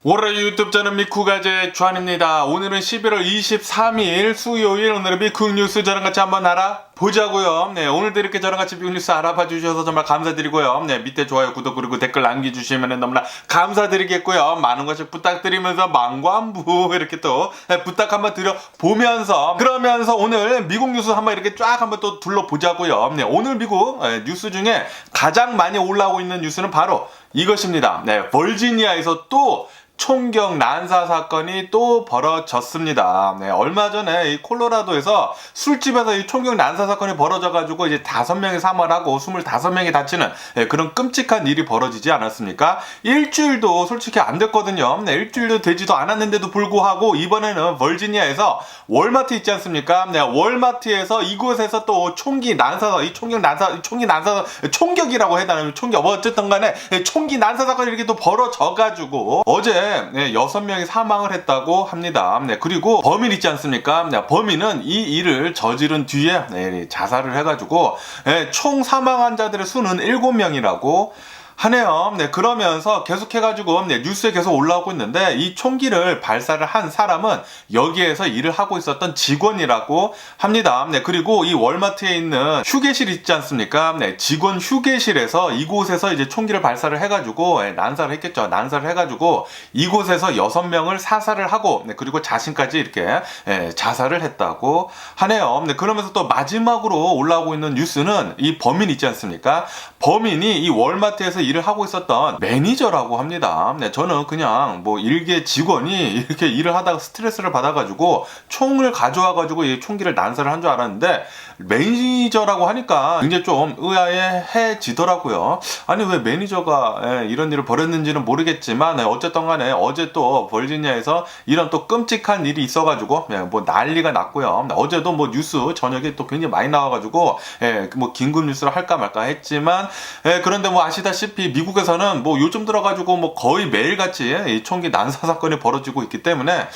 월요일 유튜브 저는 미쿠가제 주한입니다. 오늘은 11월 23일 수요일, 오늘의 미쿠 뉴스 저랑 같이 한번 알아보자고요. 네, 오늘도 이렇게 저랑 같이 미쿠 뉴스 알아봐 주셔서 정말 감사드리고요. 네, 밑에 좋아요, 구독, 그리고 댓글 남겨주시면 너무나 감사드리겠고요. 많은 것을 부탁드리면서 망관부 이렇게 또 부탁 한번 드려보면서, 그러면서 오늘 미국 뉴스 한번 이렇게 쫙 한번 또 둘러보자고요. 네, 오늘 미국 뉴스 중에 가장 많이 올라오고 있는 뉴스는 바로 이것입니다. 네, 버지니아에서 또 총격 난사 사건이 또 벌어졌습니다. 네, 얼마 전에 이 콜로라도에서 술집에서 이 총격 난사 사건이 벌어져가지고 이제 5명이 사망하고 25명이 다치는 그런 끔찍한 일이 벌어지지 않았습니까? 일주일도 솔직히 안 됐거든요. 네, 일주일도 되지도 않았는데도 불구하고 이번에는 버지니아에서 월마트 있지 않습니까? 네, 월마트에서 이곳에서 또 총격이라고 해야 되나요? 총격, 어쨌든 간에 총기 난사 사건이 이렇게 또 벌어져가지고 어제 6명이 사망을 했다고 합니다. 네, 그리고 범인 있지 않습니까? 네, 범인은 이 일을 저지른 뒤에 자살을 해가지고 총 사망 환자들의 수는 7명이라고 하네요. 네, 그러면서 계속해가지고 뉴스에 계속 올라오고 있는데 이 총기를 발사를 한 사람은 여기에서 일을 하고 있었던 직원이라고 합니다. 네, 그리고 이 월마트에 있는 휴게실 있지 않습니까? 네, 직원 휴게실에서 이곳에서 이제 총기를 발사를 해가지고 난사를 했겠죠. 난사를 해가지고 이곳에서 6명을 사살을 하고 그리고 자신까지 이렇게 자살을 했다고 하네요. 네, 그러면서 또 마지막으로 올라오고 있는 뉴스는 이 범인 있지 않습니까? 범인이 이 월마트에서 일을 하고 있었던 매니저라고 합니다. 네, 저는 그냥 뭐 일개 직원이 이렇게 일을 하다가 스트레스를 받아가지고 총을 가져와가지고 이 총기를 난사를 한 줄 알았는데 매니저라고 하니까 굉장히 좀 의아해지더라고요. 아니 왜 매니저가 이런 일을 벌였는지는 모르겠지만 어쨌든 간에 어제 또 버지니아에서 이런 또 끔찍한 일이 있어가지고 뭐 난리가 났고요. 어제도 뭐 뉴스 저녁에 또 굉장히 많이 나와가지고 뭐 긴급 뉴스를 할까 말까 했지만 그런데 뭐 아시다시피 미국에서는 뭐 요즘 들어가지고 뭐 거의 매일같이 이 총기 난사 사건이 벌어지고 있기 때문에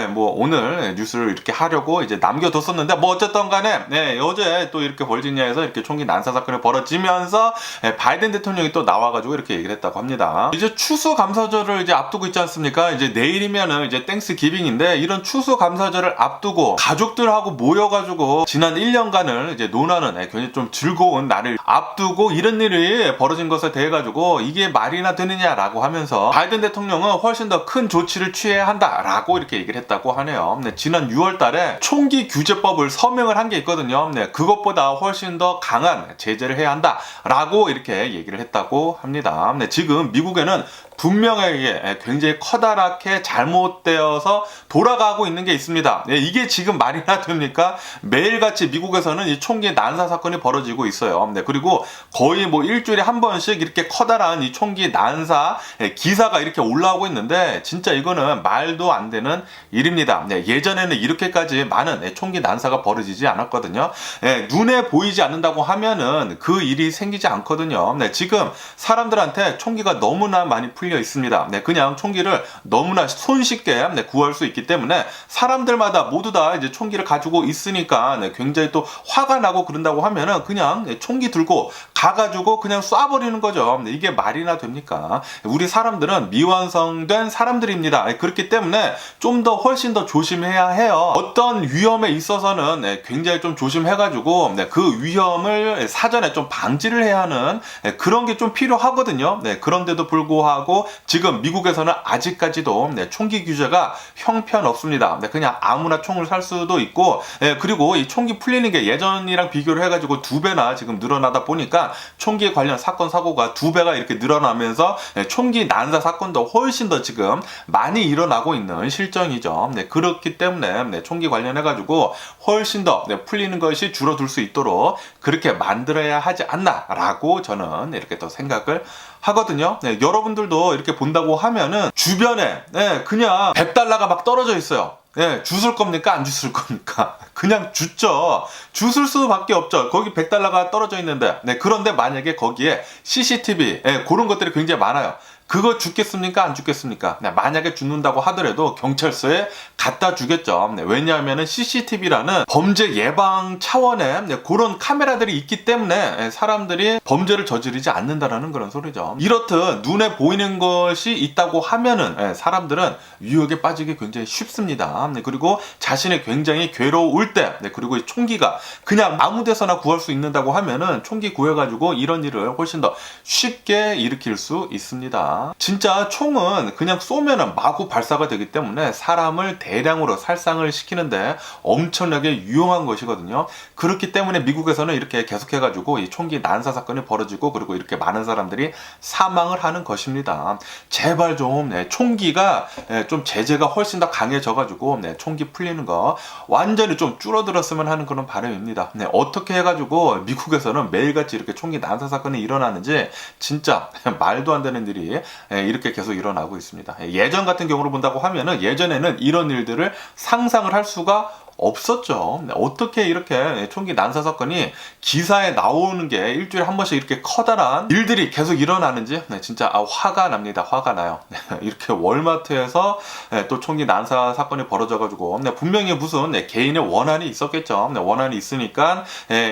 뭐 오늘 뉴스를 이렇게 하려고 이제 남겨뒀었는데 뭐 어쨌든 간에 어제 또 이렇게 버지니아에서 이렇게 총기 난사 사건이 벌어지면서 바이든 대통령이 또 나와가지고 이렇게 얘기를 했다고 합니다. 이제 추수감사절을 이제 앞두고 있지 않습니까? 이제 내일이면은 이제 땡스기빙인데 이런 추수감사절을 앞두고 가족들하고 모여가지고 지난 1년간을 이제 논하는 굉장히 좀 즐거운 날을 앞두고 이런 일이 벌어진 것에 대해 가지고 이게 말이나 되느냐라고 하면서 바이든 대통령은 훨씬 더 큰 조치를 취해야 한다라고 이렇게 얘기를 했다고 하네요. 네, 지난 6월 달에 총기 규제법을 서명을 한 게 있거든요. 네, 그것보다 훨씬 더 강한 제재를 해야 한다라고 이렇게 얘기를 했다고 합니다. 네, 지금 미국에는 분명하게 굉장히 커다랗게 잘못되어서 돌아가고 있는 게 있습니다. 네, 이게 지금 말이나 됩니까? 매일같이 미국에서는 이 총기 난사 사건이 벌어지고 있어요. 네, 그리고 거의 뭐 일주일에 한 번씩 이렇게 커다란 이 총기 난사 기사가 이렇게 올라오고 있는데 진짜 이거는 말도 안 되는 일입니다. 네, 예전에는 이렇게까지 많은 총기 난사가 벌어지지 않았거든요. 네, 눈에 보이지 않는다고 하면은 그 일이 생기지 않거든요. 네, 지금 사람들한테 총기가 너무나 많이 풀려 있습니다. 네, 그냥 총기를 너무나 손쉽게 구할 수 있기 때문에 사람들마다 모두 다 이제 총기를 가지고 있으니까 굉장히 또 화가 나고 그런다고 하면은 그냥 총기 들고 가가지고 그냥 쏴버리는 거죠. 이게 말이나 됩니까? 우리 사람들은 미완성된 사람들입니다. 그렇기 때문에 좀 더 훨씬 더 조심해야 해요. 어떤 위험에 있어서는 굉장히 좀 조심해가지고 그 위험을 사전에 좀 방지를 해야 하는 그런 게 좀 필요하거든요. 그런데도 불구하고 지금 미국에서는 아직까지도 총기 규제가 형편없습니다. 그냥 아무나 총을 살 수도 있고 그리고 이 총기 풀리는 게 예전이랑 비교를 해가지고 2배나 지금 늘어나다 보니까 총기 관련 사건 사고가 2배가 이렇게 늘어나면서 총기 난사 사건도 훨씬 더 지금 많이 일어나고 있는 실정이죠. 그렇기 때문에 총기 관련해가지고 훨씬 더 풀리는 것이 줄어들 수 있도록 그렇게 만들어야 하지 않나라고 저는 이렇게 또 생각을 하거든요. 여러분들도 이렇게 본다고 하면은 주변에 그냥 $100가 막 떨어져 있어요. 주술 겁니까? 안 주술 겁니까? 그냥 줬죠. 주술 수밖에 없죠. 거기 $100가 떨어져 있는데. 그런데 만약에 거기에 CCTV, 그런 것들이 굉장히 많아요. 그거 죽겠습니까? 안 죽겠습니까? 네, 만약에 죽는다고 하더라도 경찰서에 갖다 주겠죠. 네, 왜냐하면 CCTV라는 범죄 예방 차원의 그런 카메라들이 있기 때문에 사람들이 범죄를 저지르지 않는다라는 그런 소리죠. 이렇듯 눈에 보이는 것이 있다고 하면은 사람들은 유혹에 빠지기 굉장히 쉽습니다. 그리고 자신이 굉장히 괴로울 때, 그리고 총기가 그냥 아무 데서나 구할 수 있는다고 하면은 총기 구해가지고 이런 일을 훨씬 더 쉽게 일으킬 수 있습니다. 진짜 총은 그냥 쏘면은 마구 발사가 되기 때문에 사람을 대량으로 살상을 시키는데 엄청나게 유용한 것이거든요. 그렇기 때문에 미국에서는 이렇게 계속해가지고 이 총기 난사 사건이 벌어지고 그리고 이렇게 많은 사람들이 사망을 하는 것입니다. 제발 좀 총기가 좀 제재가 훨씬 더 강해져가지고 총기 풀리는 거 완전히 좀 줄어들었으면 하는 그런 바람입니다. 어떻게 해가지고 미국에서는 매일같이 이렇게 총기 난사 사건이 일어나는지 진짜 말도 안 되는 일이 이렇게 계속 일어나고 있습니다. 예전 같은 경우로 본다고 하면은 예전에는 이런 일들을 상상을 할 수가 없었죠. 어떻게 이렇게 총기 난사 사건이 기사에 나오는 게 일주일에 한 번씩 이렇게 커다란 일들이 계속 일어나는지 진짜 화가 납니다. 화가 나요. 이렇게 월마트에서 또 총기 난사 사건이 벌어져가지고 분명히 무슨 개인의 원한이 있었겠죠. 원한이 있으니까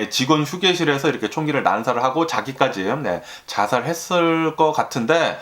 직원 휴게실에서 이렇게 총기를 난사를 하고 자기까지 자살했을 것 같은데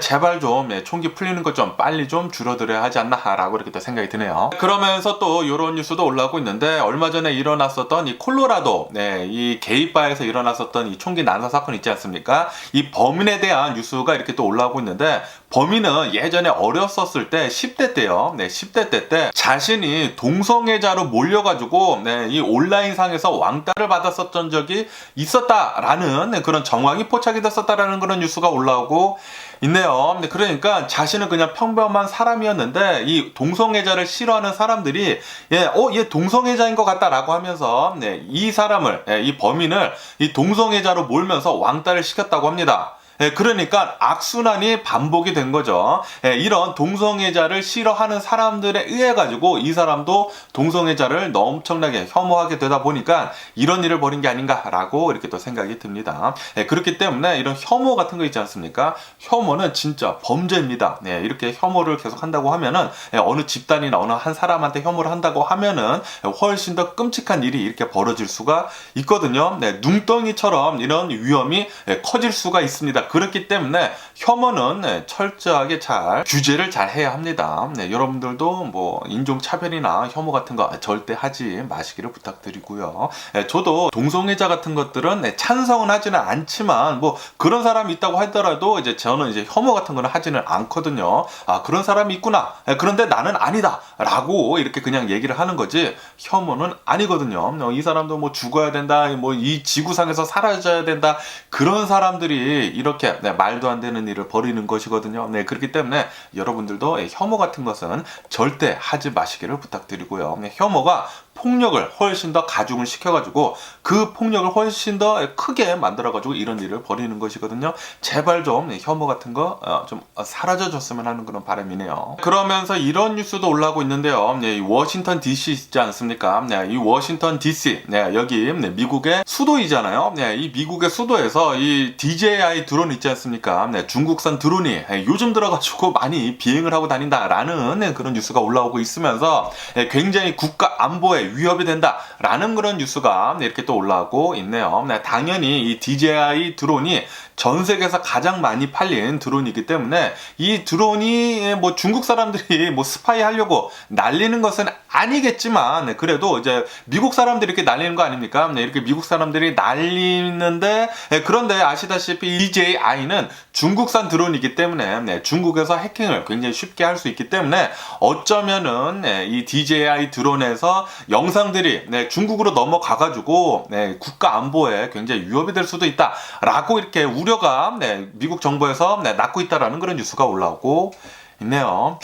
제발 좀 총기 풀리는 것 좀 빨리 좀 줄어들어야 하지 않나라고 이렇게 또 생각이 드네요. 그러면서 또 이런 뉴스도 올라오고 있는데 얼마 전에 일어났었던 이 콜로라도 이 게이바에서 일어났었던 이 총기 난사 사건 있지 않습니까? 이 범인에 대한 뉴스가 이렇게 또 올라오고 있는데 범인은 예전에 어렸었을 때 10대 때요. 10대 때 자신이 동성애자로 몰려가지고 이 온라인상에서 왕따를 받았었던 적이 있었다라는 그런 정황이 포착이 됐었다라는 그런 뉴스가 올라오고 있네요. 그러니까 자신은 그냥 평범한 사람이었는데 이 동성애자를 싫어하는 사람들이 얘 동성애자인 것 같다라고 하면서 이 사람을 이 범인을 이 동성애자로 몰면서 왕따를 시켰다고 합니다. 그러니까 악순환이 반복이 된 거죠. 이런 동성애자를 싫어하는 사람들에 의해 가지고 이 사람도 동성애자를 엄청나게 혐오하게 되다 보니까 이런 일을 벌인 게 아닌가라고 이렇게 또 생각이 듭니다. 그렇기 때문에 이런 혐오 같은 거 있지 않습니까? 혐오는 진짜 범죄입니다. 이렇게 혐오를 계속 한다고 하면은 어느 집단이나 어느 한 사람한테 혐오를 한다고 하면은 훨씬 더 끔찍한 일이 이렇게 벌어질 수가 있거든요. 눈덩이처럼 이런 위험이 커질 수가 있습니다. 그렇기 때문에 혐오는 철저하게 잘 규제를 잘 해야 합니다. 여러분들도 뭐 인종차별이나 혐오 같은 거 절대 하지 마시기를 부탁드리고요. 저도 동성애자 같은 것들은 찬성은 하지는 않지만 뭐 그런 사람이 있다고 하더라도 이제 저는 이제 혐오 같은 거는 하지는 않거든요. 그런 사람이 있구나. 그런데 나는 아니다. 라고 이렇게 그냥 얘기를 하는 거지 혐오는 아니거든요. 이 사람도 뭐 죽어야 된다. 뭐 이 지구상에서 사라져야 된다. 그런 사람들이 이렇게 말도 안 되는 일을 벌이는 것이거든요. 그렇기 때문에 여러분들도 혐오 같은 것은 절대 하지 마시기를 부탁드리고요. 혐오가 폭력을 훨씬 더 가중을 시켜가지고 그 폭력을 훨씬 더 크게 만들어가지고 이런 일을 벌이는 것이거든요. 제발 좀 혐오 같은 거 좀 사라져줬으면 하는 그런 바람이네요. 그러면서 이런 뉴스도 올라오고 있는데요. 이 워싱턴 DC 있지 않습니까? 이 워싱턴 DC 여기 미국의 수도이잖아요. 이 미국의 수도에서 이 DJI 드론 있지 않습니까? 중국산 드론이 요즘 들어가지고 많이 비행을 하고 다닌다라는 그런 뉴스가 올라오고 있으면서 굉장히 국가 안보에 위협이 된다라는 그런 뉴스가 이렇게 또 올라오고 있네요. 당연히 이 DJI 드론이 전 세계에서 가장 많이 팔린 드론이기 때문에 이 드론이 뭐 중국 사람들이 뭐 스파이 하려고 날리는 것은 아니겠지만 그래도 이제 미국 사람들이 이렇게 날리는 거 아닙니까? 이렇게 미국 사람들이 날리는데 그런데 아시다시피 DJI는 중국산 드론이기 때문에 중국에서 해킹을 굉장히 쉽게 할 수 있기 때문에 어쩌면은 이 DJI 드론에서 영상들이 중국으로 넘어가가지고 국가 안보에 굉장히 위협이 될 수도 있다라고 이렇게 우려가 미국 정부에서 낳고 있다라는 그런 뉴스가 올라오고 있네요.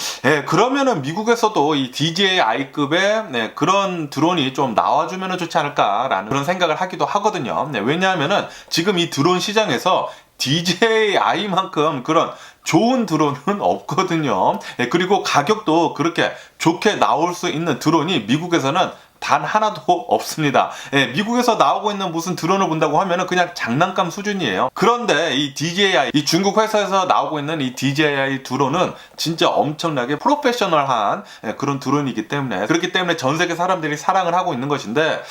그러면은 미국에서도 이 DJI급의 그런 드론이 좀 나와주면 좋지 않을까라는 그런 생각을 하기도 하거든요. 왜냐하면은 지금 이 드론 시장에서 DJI만큼 그런 좋은 드론은 없거든요. 그리고 가격도 그렇게 좋게 나올 수 있는 드론이 미국에서는 단 하나도 없습니다. 예, 미국에서 나오고 있는 무슨 드론을 본다고 하면은 그냥 장난감 수준이에요. 그런데 이 DJI, 이 중국 회사에서 나오고 있는 이 DJI 드론은 진짜 엄청나게 프로페셔널한 그런 드론이기 때문에, 그렇기 때문에 전 세계 사람들이 사랑을 하고 있는 것인데,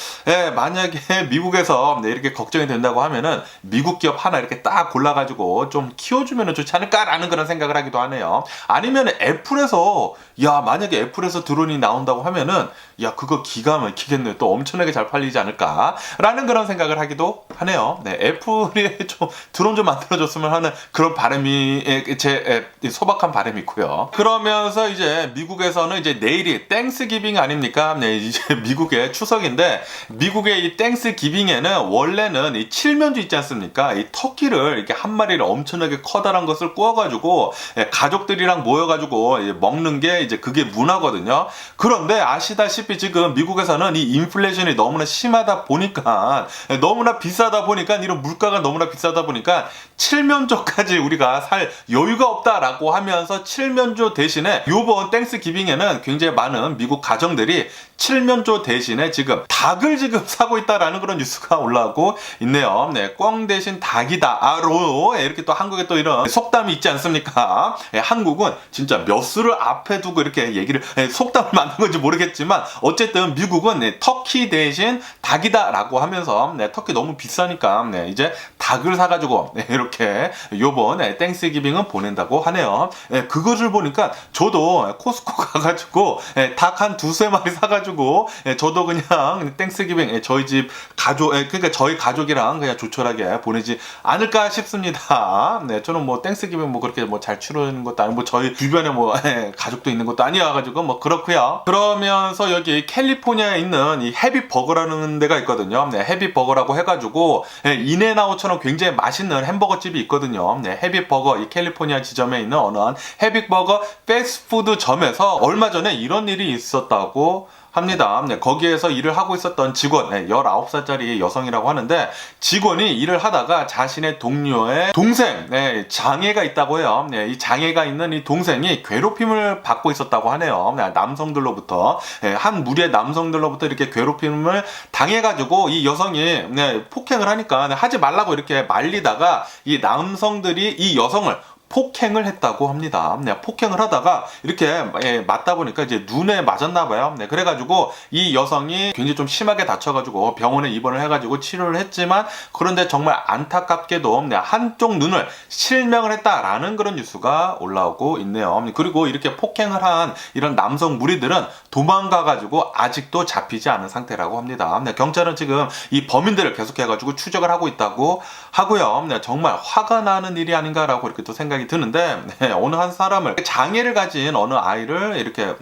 만약에 미국에서 이렇게 걱정이 된다고 하면은 미국 기업 하나 이렇게 딱 골라가지고 좀 키워주면 좋지 않을까라는 그런 생각을 하기도 하네요. 아니면 애플에서, 야, 만약에 애플에서 드론이 나온다고 하면은, 야, 그거 기가 막히겠네요. 또 엄청나게 잘 팔리지 않을까라는 그런 생각을 하기도 하네요. 네, 애플이 좀 드론 좀 만들어줬으면 하는 그런 바람이 제 소박한 바람이 있고요. 그러면서 이제 미국에서는 이제 내일이 땡스기빙 아닙니까? 네, 이제 미국의 추석인데, 미국의 이 땡스기빙에는 원래는 이 칠면조 있지 않습니까? 이 터키를 이렇게 한 마리를 엄청나게 커다란 것을 구워가지고 가족들이랑 모여가지고 먹는 게 이제 그게 문화거든요. 그런데 아시다시피 지금 미국에서는 이 인플레이션이 너무나 심하다 보니까, 너무나 비싸다 보니까, 이런 물가가 너무나 비싸다 보니까 칠면조까지 우리가 살 여유가 없다라고 하면서 칠면조 대신에 요번 땡스기빙에는 굉장히 많은 미국 가정들이 칠면조 대신에 지금 닭을 지금 사고 있다라는 그런 뉴스가 올라오고 있네요. 네, 꿩 대신 닭이다로 이렇게 또 한국에 또 이런 속담이 있지 않습니까? 한국은 진짜 몇 수를 앞에 두고 이렇게 얘기를 속담을 만든 건지 모르겠지만 어쨌든 미국은 터키 대신 닭이다라고 하면서 터키 너무 비싸니까 이제 닭을 사가지고 이렇게 요번 땡스기빙은 보낸다고 하네요. 그것을 보니까 저도 코스코 가가지고 닭 한 두세 마리 사가지고 저도 그냥 땡스기빙 저희 집 가족, 그러니까 저희 가족이랑 그냥 조촐하게 보내지 않을까 싶습니다. 네, 저는 뭐 땡스기빙 뭐 그렇게 뭐 잘 치르는 것도 아니고, 뭐 저희 주변에 뭐 가족도 있는 것도 아니어가지고 뭐 그렇고요. 그러면서 여기 캘리포니아에 있는 이 헤비버거라는 데가 있거든요. 네, 헤비버거라고 해가지고 인앤아웃처럼 굉장히 맛있는 햄버거 집이 있거든요. 네, 헤비버거, 이 캘리포니아 지점에 있는 어느 한 헤비버거 패스트푸드점에서 얼마 전에 이런 일이 있었다고 합니다. 네, 거기에서 일을 하고 있었던 직원, 19살짜리 여성이라고 하는데, 직원이 일을 하다가 자신의 동료의 동생, 장애가 있다고 해요. 이 장애가 있는 이 동생이 괴롭힘을 받고 있었다고 하네요. 남성들로부터, 한 무리의 남성들로부터 이렇게 괴롭힘을 당해가지고 이 여성이 폭행을 하니까 하지 말라고 이렇게 말리다가 이 남성들이 이 여성을 폭행을 했다고 합니다. 폭행을 하다가 이렇게 맞다 보니까 이제 눈에 맞았나 봐요. 그래가지고 이 여성이 굉장히 좀 심하게 다쳐가지고 병원에 입원을 해가지고 치료를 했지만, 그런데 정말 안타깝게도 한쪽 눈을 실명을 했다라는 그런 뉴스가 올라오고 있네요. 그리고 이렇게 폭행을 한 이런 남성 무리들은 도망가가지고 아직도 잡히지 않은 상태라고 합니다. 경찰은 지금 이 범인들을 계속해가지고 추적을 하고 있다고 하고요. 정말 화가 나는 일이 아닌가라고 이렇게 또 생각이 드는데, 어느 한 사람을, 장애를 가진 어느 아이를 이렇게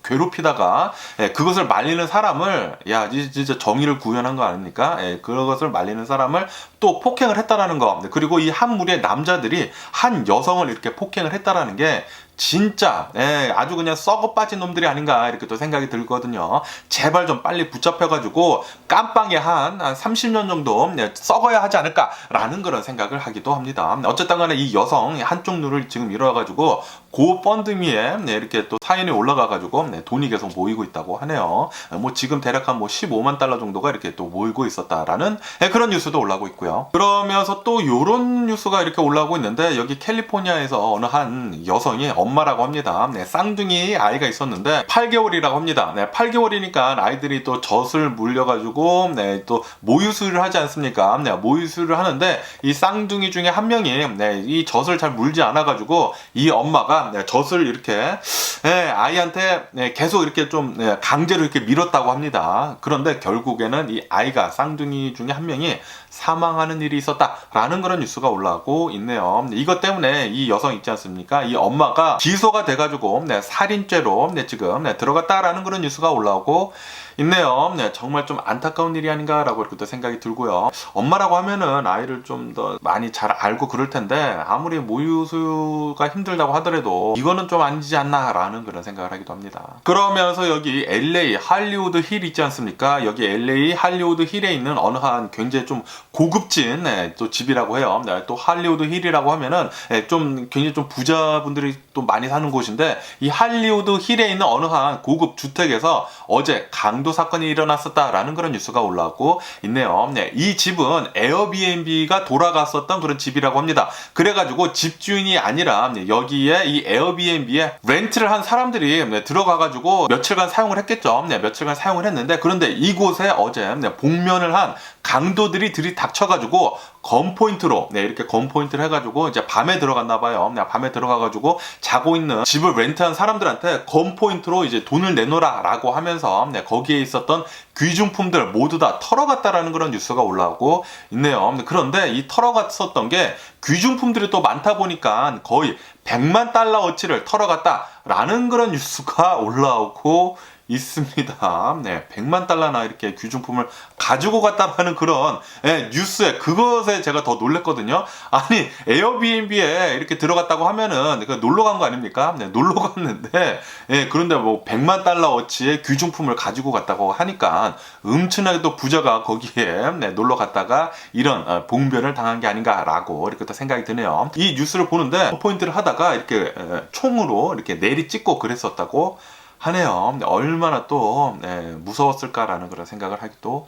괴롭히다가 그것을 말리는 사람을, 야, 진짜 정의를 구현한 거 아닙니까? 그것을 말리는 사람을 또 폭행을 했다라는 거, 그리고 이 한 무리의 남자들이 한 여성을 이렇게 폭행을 했다라는 게 진짜 아주 그냥 썩어 빠진 놈들이 아닌가 이렇게 또 생각이 들거든요. 제발 좀 빨리 붙잡혀가지고 깜빵에 한 30년 정도 썩어야 하지 않을까라는 그런 생각을 하기도 합니다. 어쨌든 간에 이 여성 한쪽 눈을 지금 잃어가지고 고펀드미에 이렇게 또 사연이 올라가가지고 돈이 계속 모이고 있다고 하네요. 뭐 지금 대략 한 뭐 15만 달러 정도가 이렇게 또 모이고 있었다라는 그런 뉴스도 올라오고 있고요. 그러면서 또 요런 뉴스가 이렇게 올라오고 있는데, 여기 캘리포니아에서 어느 한 여성이 엄마라고 합니다. 쌍둥이 아이가 있었는데 8개월이라고 합니다. 8개월이니까 아이들이 또 젖을 물려가지고 또 모유수유를 하지 않습니까? 모유수유를 하는데 이 쌍둥이 중에 한 명이 이 젖을 잘 물지 않아가지고 이 엄마가 젖을 이렇게 아이한테 계속 이렇게 좀 강제로 이렇게 밀었다고 합니다. 그런데 결국에는 이 아이가, 쌍둥이 중에 한 명이 사망하는 일이 있었다라는 그런 뉴스가 올라오고 있네요. 이것 때문에 이 여성 있지 않습니까? 이 엄마가 기소가 돼가지고 살인죄로 지금 들어갔다라는 그런 뉴스가 올라오고 있네요. 정말 좀 안타까운 일이 아닌가라고 이렇게 또 생각이 들고요. 엄마라고 하면은 아이를 좀 더 많이 잘 알고 그럴 텐데, 아무리 모유수유가 힘들다고 하더라도 이거는 좀 아니지 않나라는 그런 생각을 하기도 합니다. 그러면서 여기 LA 할리우드 힐 있지 않습니까? 여기 LA 할리우드 힐에 있는 어느 한 굉장히 좀 고급진 또 집이라고 해요. 또 할리우드 힐이라고 하면은 좀 굉장히 좀 부자분들이 또 많이 사는 곳인데, 이 할리우드 힐에 있는 어느 한 고급 주택에서 어제 강도 강도 사건이 일어났었다라는 그런 뉴스가 올라오고 있네요. 네, 이 집은 에어비앤비가 돌아갔었던 그런 집이라고 합니다. 그래가지고 집주인이 아니라 여기에 이 에어비앤비에 렌트를 한 사람들이 들어가가지고 며칠간 사용을 했겠죠. 며칠간 사용을 했는데, 그런데 이곳에 어제 복면을 한 강도들이 들이닥쳐가지고 건포인트로 이렇게 건포인트를 해가지고 이제 밤에 들어갔나 봐요. 밤에 들어가가지고 자고 있는 집을 렌트한 사람들한테 건포인트로 이제 돈을 내놓으라라고 하면서 거기에 있었던 귀중품들 모두 다 털어갔다라는 그런 뉴스가 올라오고 있네요. 그런데 이 털어갔었던 게 귀중품들이 또 많다 보니까 거의 100만 달러어치를 털어갔다라는 그런 뉴스가 올라오고 있습니다. 네, 100만 달러나 이렇게 귀중품을 가지고 갔다라는 그런 뉴스에, 그것에 제가 더 놀랬거든요. 아니, 에어비앤비에 이렇게 들어갔다고 하면은 놀러 간 거 아닙니까? 네, 놀러 갔는데, 그런데 뭐 100만 달러어치의 귀중품을 가지고 갔다고 하니까 엄청나게 또 부자가 거기에 놀러 갔다가 이런 봉변을 당한 게 아닌가라고 이렇게 또 생각이 드네요. 이 뉴스를 보는데 포인트를 하다가 이렇게 총으로 이렇게 내리 찍고 그랬었다고 하네요. 얼마나 또 무서웠을까라는 그런 생각을 하기도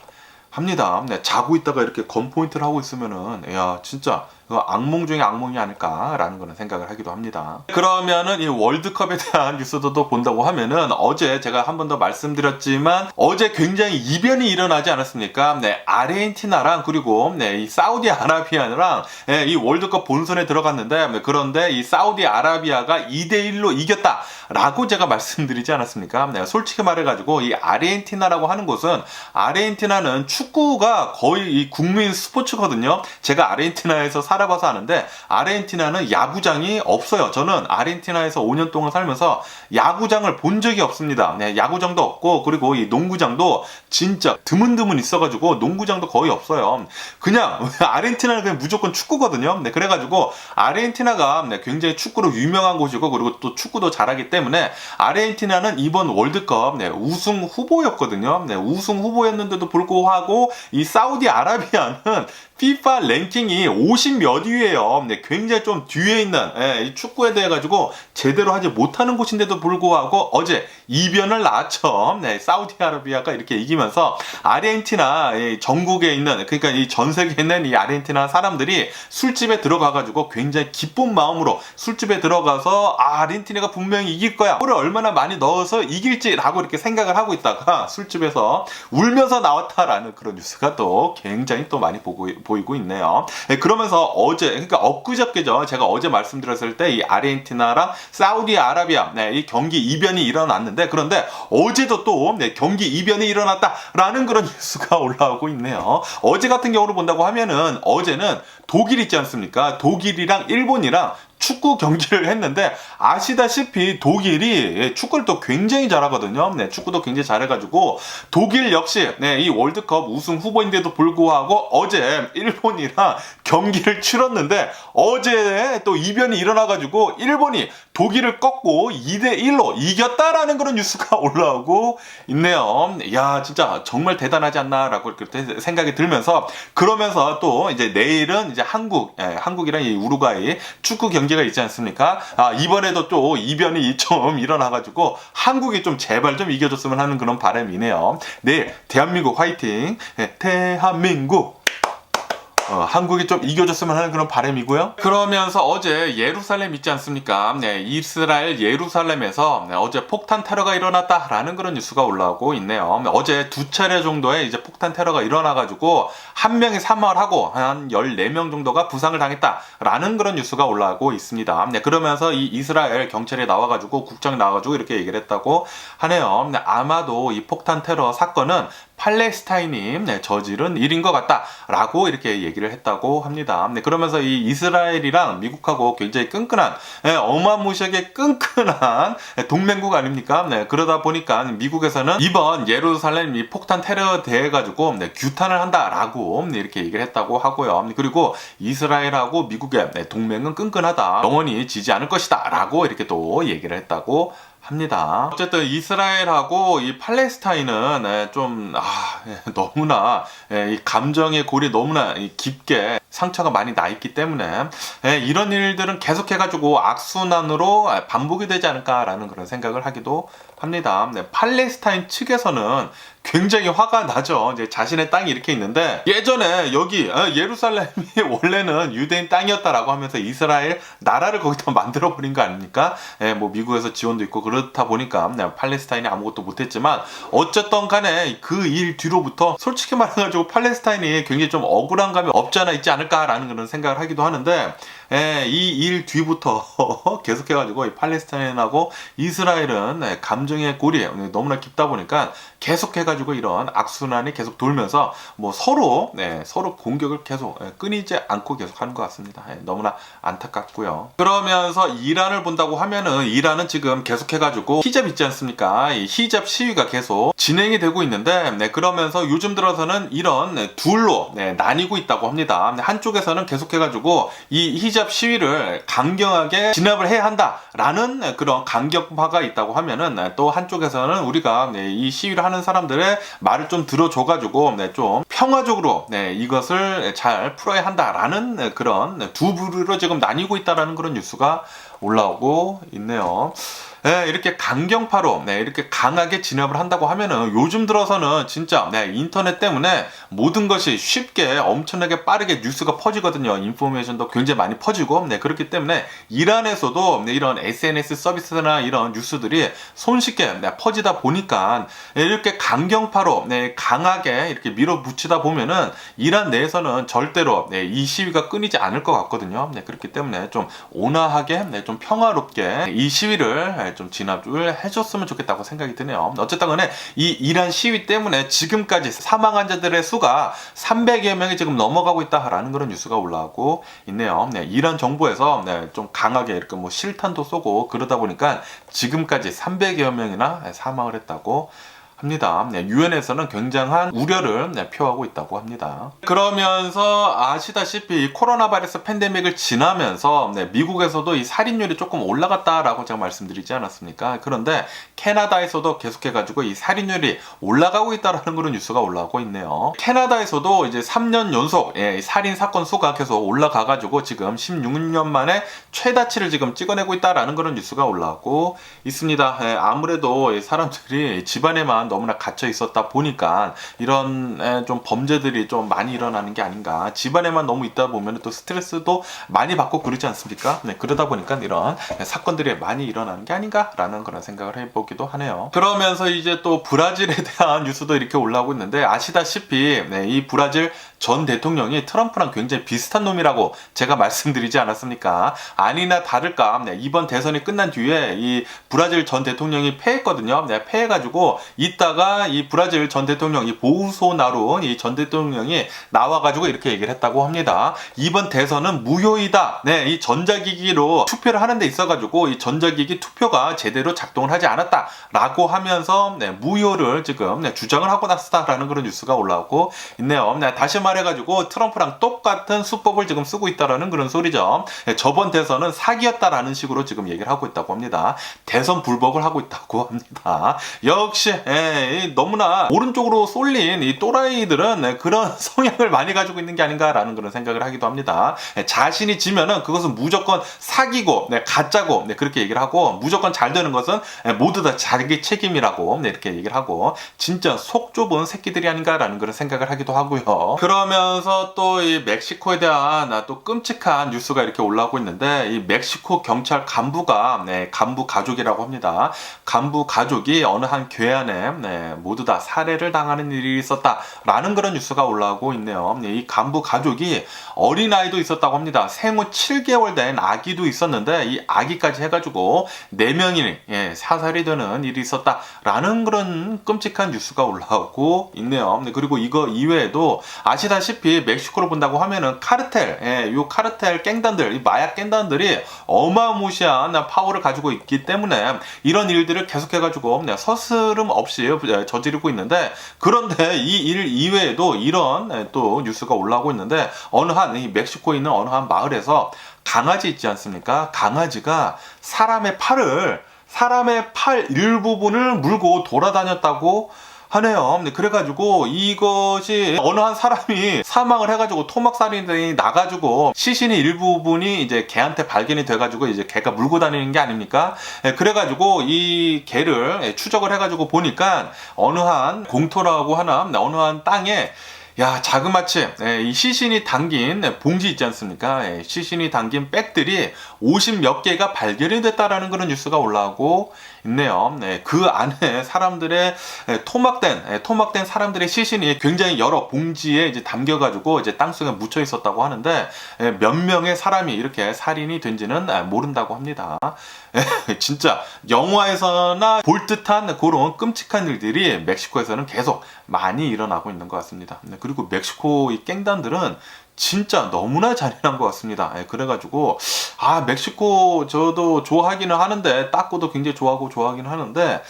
합니다. 자고 있다가 이렇게 건포인트를 하고 있으면은 야, 진짜 악몽 중에 악몽이 아닐까라는 그런 생각을 하기도 합니다. 그러면은 이 월드컵에 대한 뉴스도 본다고 하면은 어제 제가 한 번 더 말씀드렸지만 어제 굉장히 이변이 일어나지 않았습니까? 아르헨티나랑 그리고 이 사우디아라비아랑 이 월드컵 본선에 들어갔는데, 그런데 이 사우디아라비아가 2대1로 이겼다라고 제가 말씀드리지 않았습니까? 솔직히 말해가지고 이 아르헨티나라고 하는 곳은, 아르헨티나는 축구가 거의 이 국민 스포츠거든요. 제가 아르헨티나에서 살아봐서 아는데 아르헨티나는 야구장이 없어요. 저는 아르헨티나에서 5년 동안 살면서 야구장을 본 적이 없습니다. 야구장도 없고, 그리고 이 농구장도 진짜 드문드문 있어가지고 농구장도 거의 없어요. 그냥 아르헨티나는 그냥 무조건 축구거든요. 그래가지고 아르헨티나가 굉장히 축구로 유명한 곳이고, 그리고 또 축구도 잘하기 때문에 아르헨티나는 이번 월드컵 우승 후보였거든요. 우승 후보였는데도 불구하고 이 사우디아라비아는 FIFA 랭킹이 50몇 위에요. 굉장히 좀 뒤에 있는 이 축구에 대해 가지고 제대로 하지 못하는 곳인데도 불구하고 어제 이변을 낳았죠. 사우디아라비아가 이렇게 이기면서 아르헨티나 전국에 있는, 그러니까 이 전 세계에 있는 이 아르헨티나 사람들이 술집에 들어가 가지고 굉장히 기쁜 마음으로 술집에 들어가서 아르헨티나가 분명히 이길 거야, 골을 얼마나 많이 넣어서 이길지라고 이렇게 생각을 하고 있다가 술집에서 울면서 나왔다라는 그런 뉴스가 또 굉장히 또 많이 보이고 있네요. 그러면서 어제, 그러니까 엊그저께죠. 제가 어제 말씀드렸을 때 이 아르헨티나랑 사우디아라비아 이 경기 이변이 일어났는데, 그런데 어제도 또 경기 이변이 일어났다라는 그런 뉴스가 올라오고 있네요. 어제 같은 경우를 본다고 하면은 어제는 독일 있지 않습니까? 독일이랑 일본이랑 축구 경기를 했는데, 아시다시피 독일이 축구를 또 굉장히 잘하거든요. 축구도 굉장히 잘해가지고 독일 역시 이 월드컵 우승 후보인데도 불구하고 어제 일본이랑 경기를 치렀는데, 어제 또 이변이 일어나가지고 일본이 독일을 꺾고 2대1로 이겼다라는 그런 뉴스가 올라오고 있네요. 야, 진짜 정말 대단하지 않나라고 이렇게 생각이 들면서, 그러면서 또 이제 내일은 이제 한국이랑 이 우루과이 축구 경기가 있지 않습니까? 이번에도 또 이변이 좀 일어나가지고 한국이 좀 제발 좀 이겨줬으면 하는 그런 바람이네요. 내일 대한민국 화이팅! 대한민국! 한국이 좀 이겨줬으면 하는 그런 바람이고요. 그러면서 어제 예루살렘 있지 않습니까? 이스라엘 예루살렘에서 어제 폭탄 테러가 일어났다라는 그런 뉴스가 올라오고 있네요. 어제 2차례 정도의 이제 폭탄 테러가 일어나가지고 한 명이 사망을 하고 한 14명 정도가 부상을 당했다라는 그런 뉴스가 올라오고 있습니다. 그러면서 이 이스라엘 경찰이 나와가지고, 국장이 나와가지고 이렇게 얘기를 했다고 하네요. 아마도 이 폭탄 테러 사건은 팔레스타인이 저지른 일인 것 같다라고 이렇게 얘기를 했다고 합니다. 그러면서 이 이스라엘이랑 미국하고 굉장히 끈끈한, 어마무시하게 끈끈한 동맹국 아닙니까? 그러다 보니까 미국에서는 이번 예루살렘 이 폭탄 테러에 대해 가지고 규탄을 한다라고 이렇게 얘기를 했다고 하고요. 그리고 이스라엘하고 미국의 동맹은 끈끈하다, 영원히 지지 않을 것이다라고 이렇게 또 얘기를 했다고 합니다. 어쨌든 이스라엘하고 이 팔레스타인은 좀 너무나 이 감정의 골이 너무나 깊게 상처가 많이 나 있기 때문에 이런 일들은 계속해가지고 악순환으로 반복이 되지 않을까라는 그런 생각을 하기도 합니다. 팔레스타인 측에서는 굉장히 화가 나죠. 이제 자신의 땅이 이렇게 있는데 예전에 여기 예루살렘이 원래는 유대인 땅이었다라고 하면서 이스라엘 나라를 거기다 만들어 버린 거 아닙니까? 뭐 미국에서 지원도 있고 그렇다 보니까 팔레스타인이 아무것도 못했지만 어쨌든 간에 그 일 뒤로부터 솔직히 말해가지고 팔레스타인이 굉장히 좀 억울한 감이 없지 않아 있지 않을까라는 그런 생각을 하기도 하는데 이 일 뒤부터 계속해가지고 이 팔레스타인하고 이스라엘은 감정의 골이 너무나 깊다 보니까 계속해가지고 이런 악순환이 계속 돌면서 뭐 서로 공격을 계속 끊이지 않고 계속하는 것 같습니다. 너무나 안타깝고요. 그러면서 이란을 본다고 하면은 이란은 지금 계속해가지고 히잡 있지 않습니까? 이 히잡 시위가 계속 진행이 되고 있는데 그러면서 요즘 들어서는 이런 둘로 나뉘고 있다고 합니다. 한쪽에서는 계속해가지고 이 히잡 시위를 강경하게 진압을 해야 한다라는 그런 강경파가 있다고 하면은 또 한쪽에서는 우리가 이 시위를 하는 사람들의 말을 좀 들어줘가지고 좀 평화적으로 이것을 잘 풀어야 한다라는 그런 두 부류로 지금 나뉘고 있다라는 그런 뉴스가 올라오고 있네요. 이렇게 강경파로 이렇게 강하게 진압을 한다고 하면은 요즘 들어서는 진짜 인터넷 때문에 모든 것이 쉽게 엄청나게 빠르게 뉴스가 퍼지거든요. 인포메이션도 굉장히 많이 퍼지고 그렇기 때문에 이란에서도 이런 SNS 서비스나 이런 뉴스들이 손쉽게 퍼지다 보니까 이렇게 강경파로 강하게 이렇게 밀어붙이다 보면은 이란 내에서는 절대로 이 시위가 끊이지 않을 것 같거든요. 그렇기 때문에 좀 온화하게 좀 평화롭게 이 시위를 좀 진압을 해줬으면 좋겠다고 생각이 드네요. 어쨌든 간에 이 이란 시위 때문에 지금까지 사망 환자들의 수가 300여 명이 지금 넘어가고 있다라는 그런 뉴스가 올라오고 있네요. 이란 정부에서 좀 강하게 이렇게 뭐 실탄도 쏘고 그러다 보니까 지금까지 300여 명이나 사망을 했다고 합니다. 유엔에서는 굉장한 우려를 표하고 있다고 합니다. 그러면서 아시다시피 코로나 바이러스 팬데믹을 지나면서 미국에서도 이 살인율이 조금 올라갔다라고 제가 말씀드리지 않았습니까? 그런데 캐나다에서도 계속해가지고 이 살인율이 올라가고 있다라는 그런 뉴스가 올라오고 있네요. 캐나다에서도 이제 3년 연속 살인 사건 수가 계속 올라가가지고 지금 16년 만에 최다치를 지금 찍어내고 있다라는 그런 뉴스가 올라오고 있습니다. 아무래도 사람들이 집안에만 너무나 갇혀 있었다 보니까 이런 좀 범죄들이 좀 많이 일어나는 게 아닌가. 집안에만 너무 있다 보면 또 스트레스도 많이 받고 그러지 않습니까? 그러다 보니까 이런 사건들이 많이 일어나는 게 아닌가라는 그런 생각을 해보기도 하네요. 그러면서 이제 또 브라질에 대한 뉴스도 이렇게 올라오고 있는데 아시다시피 이 브라질 전 대통령이 트럼프랑 굉장히 비슷한 놈이라고 제가 말씀드리지 않았습니까? 아니나 다를까 이번 대선이 끝난 뒤에 이 브라질 전 대통령이 패했거든요. 패해가지고 이따가 이 브라질 전 대통령 이 보우소나루 이 전 대통령이 나와가지고 이렇게 얘기를 했다고 합니다. 이번 대선은 무효이다. 이 전자기기로 투표를 하는 데 있어가지고 이 전자기기 투표가 제대로 작동을 하지 않았다라고 하면서 무효를 지금 주장을 하고 났다라는 그런 뉴스가 올라오고 있네요. 다시 말해가지고 트럼프랑 똑같은 수법을 지금 쓰고 있다라는 그런 소리죠. 저번 대선은 사기였다라는 식으로 지금 얘기를 하고 있다고 합니다. 대선 불복을 하고 있다고 합니다. 역시 너무나 오른쪽으로 쏠린 이 또라이들은 그런 성향을 많이 가지고 있는 게 아닌가라는 그런 생각을 하기도 합니다. 자신이 지면은 그것은 무조건 사기고 가짜고 그렇게 얘기를 하고 무조건 잘 되는 것은 모두 다 자기 책임이라고 이렇게 얘기를 하고 진짜 속 좁은 새끼들이 아닌가라는 그런 생각을 하기도 하고요. 그러면서 또 이 멕시코에 대한 또 끔찍한 뉴스가 이렇게 올라오고 있는데 이 멕시코 경찰 간부가 간부 가족이라고 합니다. 간부 가족이 어느 한 괴한에 모두 다 살해를 당하는 일이 있었다라는 그런 뉴스가 올라오고 있네요. 이 간부 가족이 어린아이도 있었다고 합니다. 생후 7개월 된 아기도 있었는데 이 아기까지 해가지고 4명이 사살이 되는 일이 있었다라는 그런 끔찍한 뉴스가 올라오고 있네요. 그리고 이거 이외에도 아시다시피 멕시코로 본다고 하면은 카르텔, 이 카르텔 갱단들, 이 마약 갱단들이 어마무시한 파워를 가지고 있기 때문에 이런 일들을 계속해가지고 서스름 없이 저지르고 있는데 그런데 이 일 이외에도 이런 또 뉴스가 올라오고 있는데 어느 한 이 멕시코에 있는 어느 한 마을에서 강아지 있지 않습니까? 강아지가 사람의 팔을 사람의 팔 일부분을 물고 돌아다녔다고 하네요. 그래가지고 이것이 어느 한 사람이 사망을 해가지고 토막살인이 나가지고 시신의 일부분이 이제 개한테 발견이 돼가지고 이제 개가 물고 다니는 게 아닙니까? 그래가지고 이 개를 추적을 해가지고 보니까 어느 한 공터라고 하나 어느 한 땅에 야, 자그마치 이 시신이 담긴 봉지 있지 않습니까? 시신이 담긴 백들이 50 몇 개가 발견이 됐다라는 그런 뉴스가 올라오고 있네요. 그 안에 사람들의 토막된 사람들의 시신이 굉장히 여러 봉지에 이제 담겨가지고 이제 땅속에 묻혀 있었다고 하는데 몇 명의 사람이 이렇게 살인이 된지는 모른다고 합니다. 진짜 영화에서나 볼 듯한 그런 끔찍한 일들이 멕시코에서는 계속 많이 일어나고 있는 것 같습니다. 그리고 멕시코 이 갱단들은 진짜 너무나 잔인한 것 같습니다. 그래가지고 멕시코 저도 좋아하기는 하는데 닦고도 굉장히 좋아하기는 하는데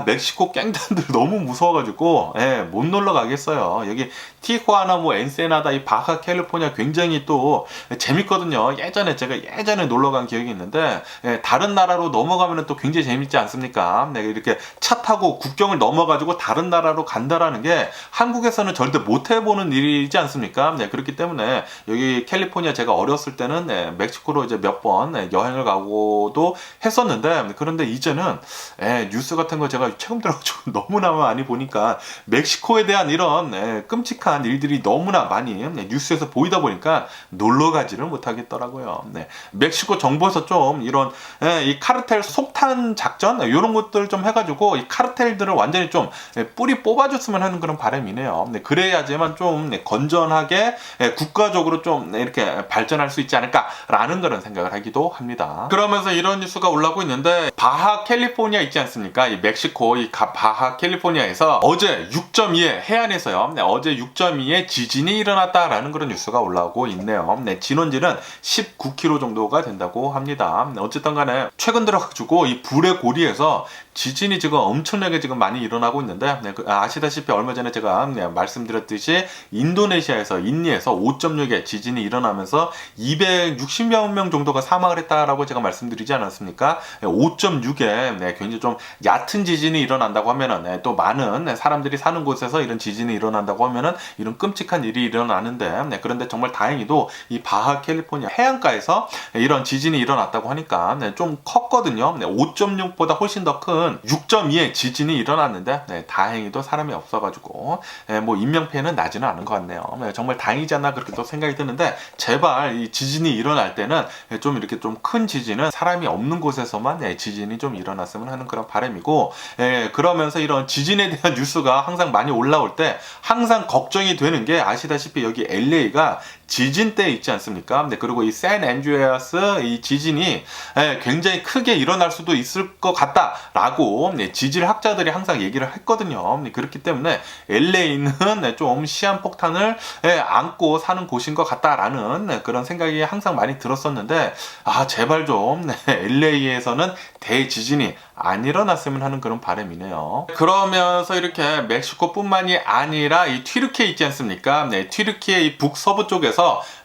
멕시코 갱단들 너무 무서워가지고 못 놀러 가겠어요. 여기 티후아나 뭐 엔세나다 이 바하 캘리포니아 굉장히 또 재밌거든요. 제가 놀러 간 기억이 있는데 다른 나라로 넘어가면 또 굉장히 재밌지 않습니까? 이렇게 차 타고 국경을 넘어가지고 다른 나라로 간다라는 게 한국에서는 절대 못 해보는 일이지 않습니까? 그렇기 때문에 여기 캘리포니아 제가 어렸을 때는 멕시코로 이제 몇 번 여행을 가고도 했었는데 그런데 이제는 뉴스 같은 거 제가 최근 들어가지고 너무나 많이 보니까 멕시코에 대한 이런 끔찍한 일들이 너무나 많이 뉴스에서 보이다 보니까 놀러 가지를 못하겠더라고요. 멕시코 정부에서 좀 이런 이 카르텔 속탄 작전 이런 것들 좀 해가지고 이 카르텔들을 완전히 좀 뿌리 뽑아줬으면 하는 그런 바람이네요. 그래야지만 좀 건전하게 국가적으로 좀 이렇게 발전할 수 있지 않을까라는 그런 생각을 하기도 합니다. 그러면서 이런 뉴스가 올라오고 있는데 바하 캘리포니아 있지 않습니까? 이 멕시코 이 바하 캘리포니아에서 어제 6.2의 해안에서요. 어제 6.2의 지진이 일어났다라는 그런 뉴스가 올라오고 있네요. 진원지는 19km 정도가 된다고 합니다. 어쨌든 간에 최근 들어가지고 이 불의 고리에서 지진이 지금 엄청나게 지금 많이 일어나고 있는데 아시다시피 얼마 전에 제가 말씀드렸듯이 인도네시아에서 인니에서 5.6의 지진이 일어나면서 260여 명 정도가 사망을 했다라고 제가 말씀드리지 않았습니까? 5.6에 굉장히 좀 얕은 지진이 일어난다고 하면은 또 많은 사람들이 사는 곳에서 이런 지진이 일어난다고 하면은 이런 끔찍한 일이 일어나는데 그런데 정말 다행히도 이 바하 캘리포니아 해안가에서 이런 지진이 일어났다고 하니까 좀 컸거든요. 5.6보다 훨씬 더 큰 6.2의 지진이 일어났는데 다행히도 사람이 없어가지고 뭐 인명피해는 나지는 않은 것 같네요. 정말 다행이지 않나 그렇게 또 생각이 드는데 제발 이 지진이 일어날 때는 좀 이렇게 좀 큰 지진은 사람이 없는 곳에서만 지진이 좀 일어났으면 하는 그런 바람이고 그러면서 이런 지진에 대한 뉴스가 항상 많이 올라올 때 항상 걱정이 되는 게 아시다시피 여기 LA가 지진 때 있지 않습니까? 그리고 이 샌앤드레아스 이 지진이 굉장히 크게 일어날 수도 있을 것 같다라고 지질학자들이 항상 얘기를 했거든요. 그렇기 때문에 LA는 좀 시한폭탄을 안고 사는 곳인 것 같다라는 그런 생각이 항상 많이 들었었는데 제발 좀 LA에서는 대지진이 안 일어났으면 하는 그런 바람이네요. 그러면서 이렇게 멕시코뿐만이 아니라 이 튀르키예 있지 않습니까? 튀르키예 이 북서부 쪽에서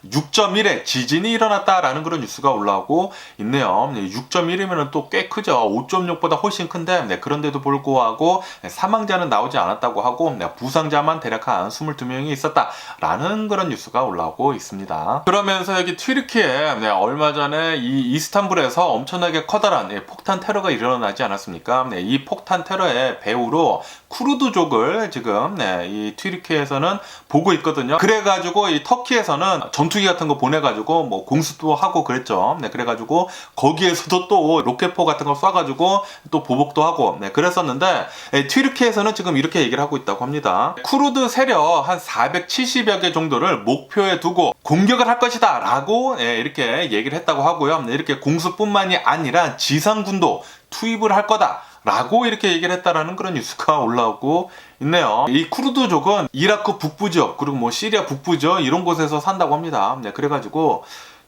6.1의 지진이 일어났다라는 그런 뉴스가 올라오고 있네요. 6.1이면 또 꽤 크죠. 5.6보다 훨씬 큰데 그런데도 불구하고 사망자는 나오지 않았다고 하고 부상자만 대략 한 22명이 있었다라는 그런 뉴스가 올라오고 있습니다. 그러면서 여기 튀르키예 얼마 전에 이 이스탄불에서 엄청나게 커다란 폭탄 테러가 일어나지 않았습니까? 이 폭탄 테러의 배후로 쿠르드족을 지금 이 튀르키예에서는 보고 있거든요. 그래가지고 이 터키에서는 전투기 같은 거 보내가지고 뭐 공습도 하고 그랬죠. 그래가지고 거기에서도 또 로켓포 같은 거 쏴가지고 또 보복도 하고 그랬었는데 튀르키예에서는 지금 이렇게 얘기를 하고 있다고 합니다. 쿠르드 세력 한 470여 개 정도를 목표에 두고 공격을 할 것이다 라고 이렇게 얘기를 했다고 하고요. 이렇게 공습뿐만이 아니라 지상군도 투입을 할 거다 라고 이렇게 얘기를 했다라는 그런 뉴스가 올라오고 있네요. 이 쿠르드족은 이라크 북부 지역 그리고 뭐 시리아 북부 지역 이런 곳에서 산다고 합니다. 그래가지고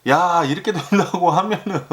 야, 이렇게 된다고 하면은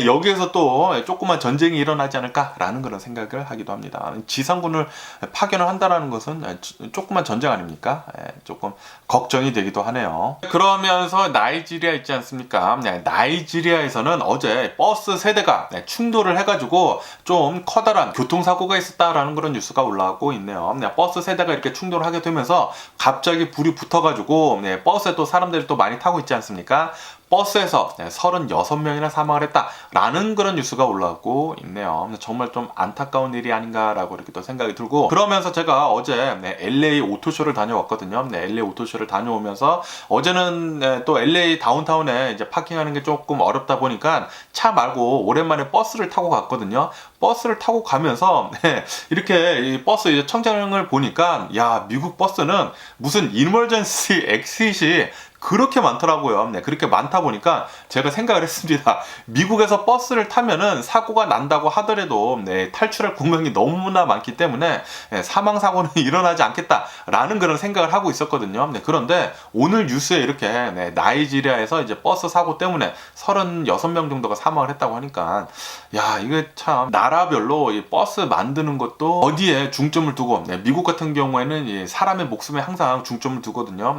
여기에서 또 조그만 전쟁이 일어나지 않을까라는 그런 생각을 하기도 합니다. 지상군을 파견을 한다라는 것은 조그만 전쟁 아닙니까? 조금 걱정이 되기도 하네요. 그러면서 나이지리아 있지 않습니까? 나이지리아에서는 어제 버스 세대가 충돌을 해가지고 좀 커다란 교통사고가 있었다라는 그런 뉴스가 올라오고 있네요. 버스 세대가 이렇게 충돌을 하게 되면서 갑자기 불이 붙어가지고 버스에 또 사람들이 또 많이 타고 있지 않습니까? 버스에서 36명이나 사망을 했다라는 그런 뉴스가 올라오고 있네요. 정말 좀 안타까운 일이 아닌가라고 이렇게 또 생각이 들고, 그러면서 제가 어제 LA 오토쇼를 다녀왔거든요. LA 오토쇼를 다녀오면서 어제는 또 LA 다운타운에 이제 파킹하는 게 조금 어렵다 보니까 차 말고 오랜만에 버스를 타고 갔거든요. 버스를 타고 가면서 이렇게 이 버스 이제 청장을 보니까, 야, 미국 버스는 무슨 이머전시 엑싯이 그렇게 많더라고요. 그렇게 많다 보니까 제가 생각을 했습니다. 미국에서 버스를 타면은 사고가 난다고 하더라도 탈출할 구멍이 너무나 많기 때문에 사망사고는 일어나지 않겠다라는 그런 생각을 하고 있었거든요. 그런데 오늘 뉴스에 이렇게 나이지리아에서 이제 버스 사고 때문에 36명 정도가 사망을 했다고 하니까, 야, 이게 참 나라별로 이 버스 만드는 것도 어디에 중점을 두고, 미국 같은 경우에는 이 사람의 목숨에 항상 중점을 두거든요.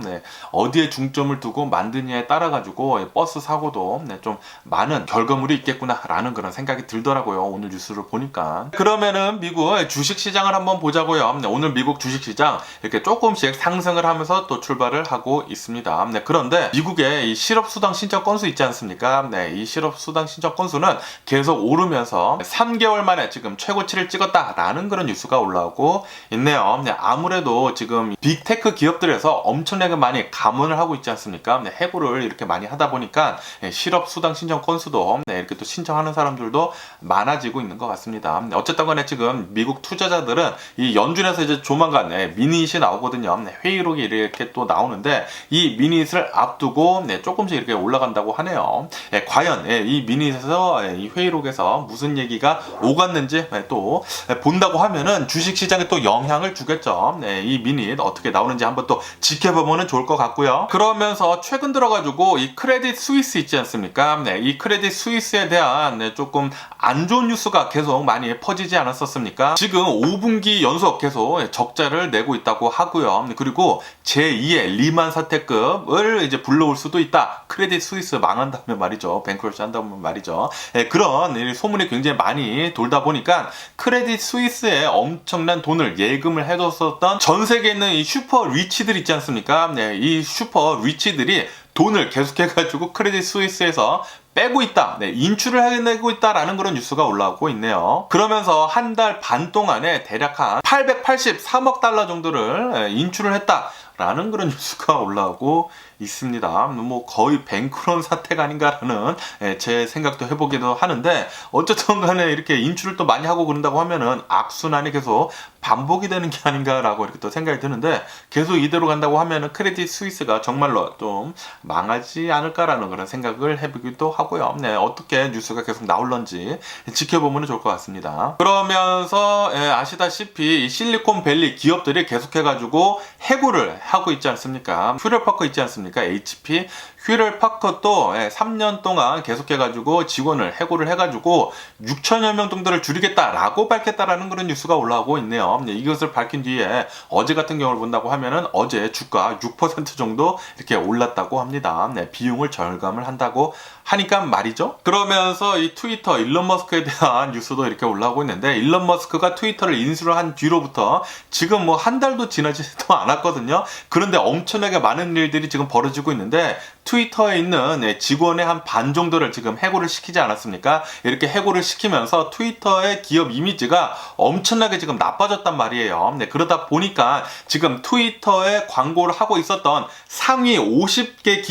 어디에 중점을 두고 만드냐에 따라 가지고 버스 사고도 좀 많은 결과물이 있겠구나라는 그런 생각이 들더라고요. 오늘 뉴스를 보니까. 그러면은 미국 주식시장을 한번 보자고요. 오늘 미국 주식시장 이렇게 조금씩 상승을 하면서 또 출발을 하고 있습니다. 그런데 미국의 이 실업수당 신청 건수 있지 않습니까? 이 실업수당 신청 건수는 계속 오르면서 3개월 만에 지금 최고치를 찍었다라는 그런 뉴스가 올라오고 있네요. 아무래도 지금 빅테크 기업들에서 엄청나게 많이 감원을 하고 있지 않습니까? 해고를 이렇게 많이 하다 보니까 실업수당 신청 건수도 이렇게 또 신청하는 사람들도 많아지고 있는 것 같습니다. 어쨌든 간에 지금 미국 투자자들은 이 연준에서 이제 조만간 미닛이 나오거든요. 회의록이 이렇게 또 나오는데 이 미닛을 앞두고 조금씩 이렇게 올라간다고 하네요. 과연 이 미닛에서 이 회의록에서 무슨 얘기가 오갔는지 또 본다고 하면은 주식시장에 또 영향을 주겠죠. 이 미닛 어떻게 나오는지 한번 또 지켜보면 좋을 것 같고요. 그러면서 최근 들어가지고 이 크레딧 스위스 있지 않습니까? 이 크레딧 스위스에 대한 조금 안 좋은 뉴스가 계속 많이 퍼지지 않았었습니까? 지금 5분기 연속 계속 적자를 내고 있다고 하고요. 그리고 제2의 리만 사태급을 이제 불러올 수도 있다. 크레딧 스위스 망한다면 말이죠. 뱅크러시 한다면 말이죠. 그런 소문이 굉장히 많이 돌다 보니까 크레딧 스위스에 엄청난 돈을 예금을 해뒀었던 전 세계에 있는 이 슈퍼 리치들 있지 않습니까? 이 슈퍼 리치들이 돈을 계속해가지고 크레딧 스위스에서 빼고 있다, 인출을 해내고 있다라는 그런 뉴스가 올라오고 있네요. 그러면서 한 달 반 동안에 대략 한 883억 달러 정도를 인출을 했다라는 그런 뉴스가 올라오고 있습니다. 뭐 거의 뱅크런 사태가 아닌가라는 제 생각도 해보기도 하는데, 어쨌든 간에 이렇게 인출을 또 많이 하고 그런다고 하면은 악순환이 계속 반복이 되는 게 아닌가라고 이렇게 또 생각이 드는데, 계속 이대로 간다고 하면은 크레딧 스위스가 정말로 좀 망하지 않을까라는 그런 생각을 해보기도 하고요. 어떻게 뉴스가 계속 나올런지 지켜보면 좋을 것 같습니다. 그러면서 아시다시피 이 실리콘밸리 기업들이 계속해가지고 해고를 하고 있지 않습니까? 휴럴파커 있지 않습니까? HP 휴럴파커도 3년 동안 계속해가지고 직원을 해고를 해가지고 6천여 명 정도를 줄이겠다라고 밝혔다라는 그런 뉴스가 올라오고 있네요. 이것을 밝힌 뒤에 어제 같은 경우를 본다고 하면은 어제 주가 6% 정도 이렇게 올랐다고 합니다. 비용을 절감을 한다고 하니까 말이죠. 그러면서 이 트위터 일론 머스크에 대한 뉴스도 이렇게 올라오고 있는데, 일론 머스크가 트위터를 인수를 한 뒤로부터 지금 뭐 한 달도 지나지도 않았거든요. 그런데 엄청나게 많은 일들이 지금 벌어지고 있는데, 트위터에 있는 직원의 한 반 정도를 지금 해고를 시키지 않았습니까? 이렇게 해고를 시키면서 트위터의 기업 이미지가 엄청나게 지금 나빠졌단 말이에요. 그러다 보니까 지금 트위터에 광고를 하고 있었던 상위 50개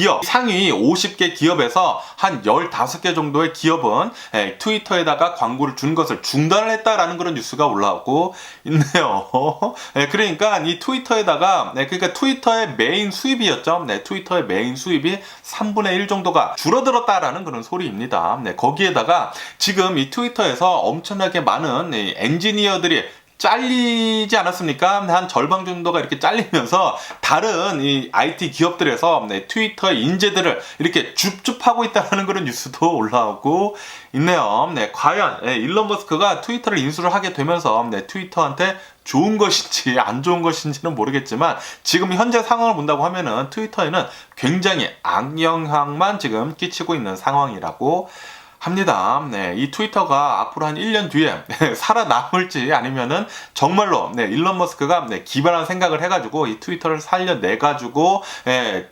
기업에서 한 15개 정도의 기업은 트위터에다가 광고를 준 것을 중단을 했다라는 그런 뉴스가 올라오고 있네요. 그러니까 이 트위터에다가 그러니까 트위터의 메인 수입이었죠. 트위터의 메인 수입이 3분의 1 정도가 줄어들었다라는 그런 소리입니다. 거기에다가 지금 이 트위터에서 엄청나게 많은 엔지니어들이 잘리지 않았습니까? 한 절반 정도가 이렇게 잘리면서 다른 이 IT 기업들에서 트위터의 인재들을 이렇게 줍줍하고 있다는 그런 뉴스도 올라오고 있네요. 과연 일론 머스크가 트위터를 인수를 하게 되면서 트위터한테 좋은 것인지 안 좋은 것인지는 모르겠지만 지금 현재 상황을 본다고 하면은 트위터에는 굉장히 악영향만 지금 끼치고 있는 상황이라고 합니다. 이 트위터가 앞으로 한 1년 뒤에 살아남을지 아니면은 정말로 일론 머스크가 기발한 생각을 해가지고 이 트위터를 살려내가지고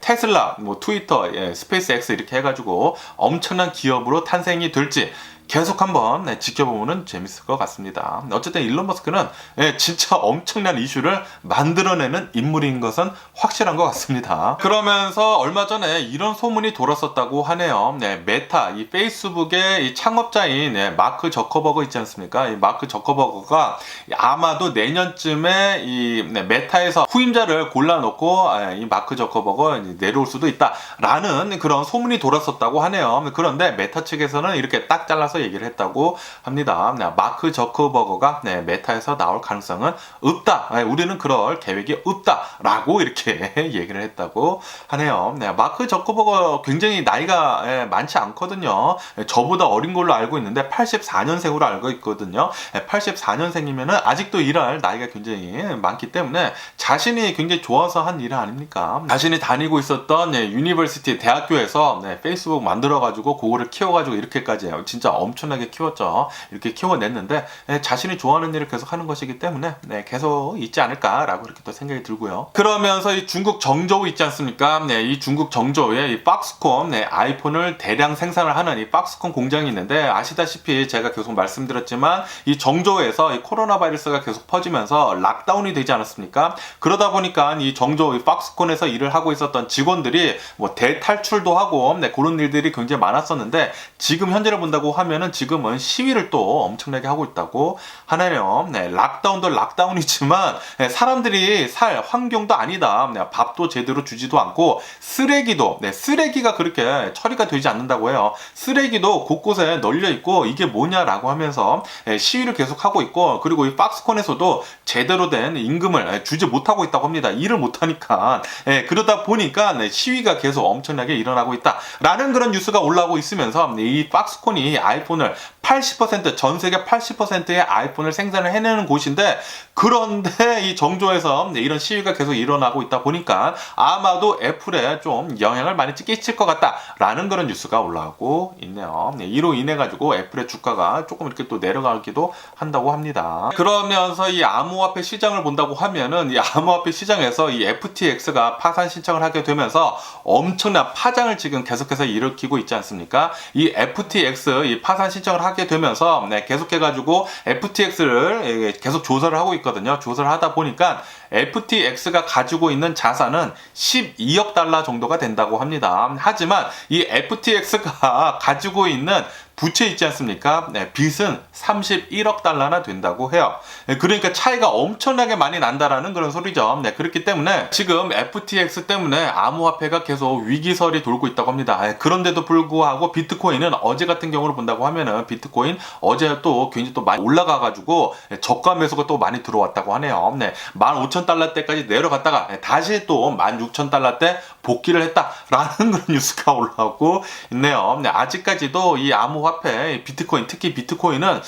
테슬라, 뭐 트위터, 스페이스X 이렇게 해가지고 엄청난 기업으로 탄생이 될지 계속 한번 지켜보면 재밌을 것 같습니다. 어쨌든 일론 머스크는 진짜 엄청난 이슈를 만들어내는 인물인 것은 확실한 것 같습니다. 그러면서 얼마 전에 이런 소문이 돌았었다고 하네요. 메타, 이 페이스북의 이 창업자인 마크 저커버거 있지 않습니까? 이 마크 저커버거가 아마도 내년쯤에 이 메타에서 후임자를 골라놓고 이 마크 저커버거 내려올 수도 있다라는 그런 소문이 돌았었다고 하네요. 그런데 메타 측에서는 이렇게 딱 잘라서 얘기를 했다고 합니다. 마크 저커버거가 메타에서 나올 가능성은 없다. 우리는 그럴 계획이 없다라고 이렇게 얘기를 했다고 하네요. 마크 저커버거 굉장히 나이가 많지 않거든요. 저보다 어린 걸로 알고 있는데 84년생으로 알고 있거든요. 84년생이면은 아직도 일할 나이가 굉장히 많기 때문에 자신이 굉장히 좋아서 한 일은 아닙니까? 자신이 다니고 있었던 유니버시티 대학교에서 페이스북 만들어가지고 그거를 키워가지고 이렇게까지 진짜 엄청나게 키웠죠. 이렇게 키워냈는데 자신이 좋아하는 일을 계속 하는 것이기 때문에 계속 있지 않을까라고 이렇게 또 생각이 들고요. 그러면서 이 중국 정저우 있지 않습니까? 이 중국 정저우에 이 박스콘 아이폰을 대량 생산을 하는 이 박스콘 공장이 있는데 아시다시피 제가 계속 말씀드렸지만 이 정저우에서 이 코로나 바이러스가 계속 퍼지면서 락다운이 되지 않았습니까? 그러다 보니까 이 정저우 이 박스콘에서 일을 하고 있었던 직원들이 뭐 대탈출도 하고 그런 일들이 굉장히 많았었는데 지금 현재를 본다고 하면은 지금은 시위를 또 엄청나게 하고 있다고 하네요. 락다운도 락다운이지만 사람들이 살 환경도 아니다. 밥도 제대로 주지도 않고 쓰레기가 그렇게 처리가 되지 않는다고 해요. 쓰레기도 곳곳에 널려 있고 이게 뭐냐라고 하면서 시위를 계속 하고 있고 그리고 이 박스콘에서도 제대로 된 임금을 주지 못하고 있다고 합니다. 일을 못하니까 그러다 보니까 시위가 계속 엄청나게 일어나고 있다라는 그런 뉴스가 올라오고 있으면서 이 박스콘이 아이폰을 80% 전 세계 80%의 아이폰을 생산을 해내는 곳인데 그런데 이 정조에서 이런 시위가 계속 일어나고 있다 보니까 아마도 애플에 좀 영향을 많이 끼칠 것 같다라는 그런 뉴스가 올라오고 있네요. 이로 인해 가지고 애플의 주가가 조금 이렇게 또 내려가기도 한다고 합니다. 그러면서 이 암호화폐 시장을 본다고 하면은 이 암호화폐 시장에서 이 FTX가 파산 신청을 하게 되면서 엄청난 파장을 지금 계속해서 일으키고 있지 않습니까? 이 FTX 이 파산 신청을 하게 되면서 계속해가지고 FTX를 계속 조사를 하고 있거든요. 조사를 하다 보니까 FTX가 가지고 있는 자산은 12억 달러 정도가 된다고 합니다. 하지만 이 FTX가 가지고 있는 부채 있지 않습니까? 빚은 31억 달러나 된다고 해요. 그러니까 차이가 엄청나게 많이 난다라는 그런 소리죠. 그렇기 때문에 지금 FTX 때문에 암호화폐가 계속 위기설이 돌고 있다고 합니다. 그런데도 불구하고 비트코인은 어제 같은 경우를 본다고 하면은 비트코인 어제 또 굉장히 또 많이 올라가가지고 저가 매수가 또 많이 들어왔다고 하네요. 15,000달러 때까지 내려갔다가 다시 또 16,000달러 때 복귀를 했다라는 그런 뉴스가 올라오고 있네요. 아직까지도 이 암호화폐 비트코인 특히 비트코인은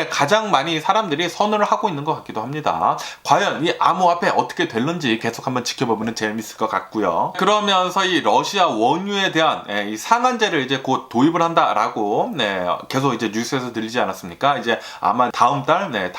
가장 많이 사람들이 선호를 하고 있는 것 같기도 합니다. 과연 이 암호화폐 어떻게 될는지 계속 한번 지켜보면 재밌을 것 같고요. 그러면서 이 러시아 원유에 대한 이 상한제를 이제 곧 도입을 한다라고 계속 이제 뉴스에서 들리지 않았습니까? 이제 아마 다음 달에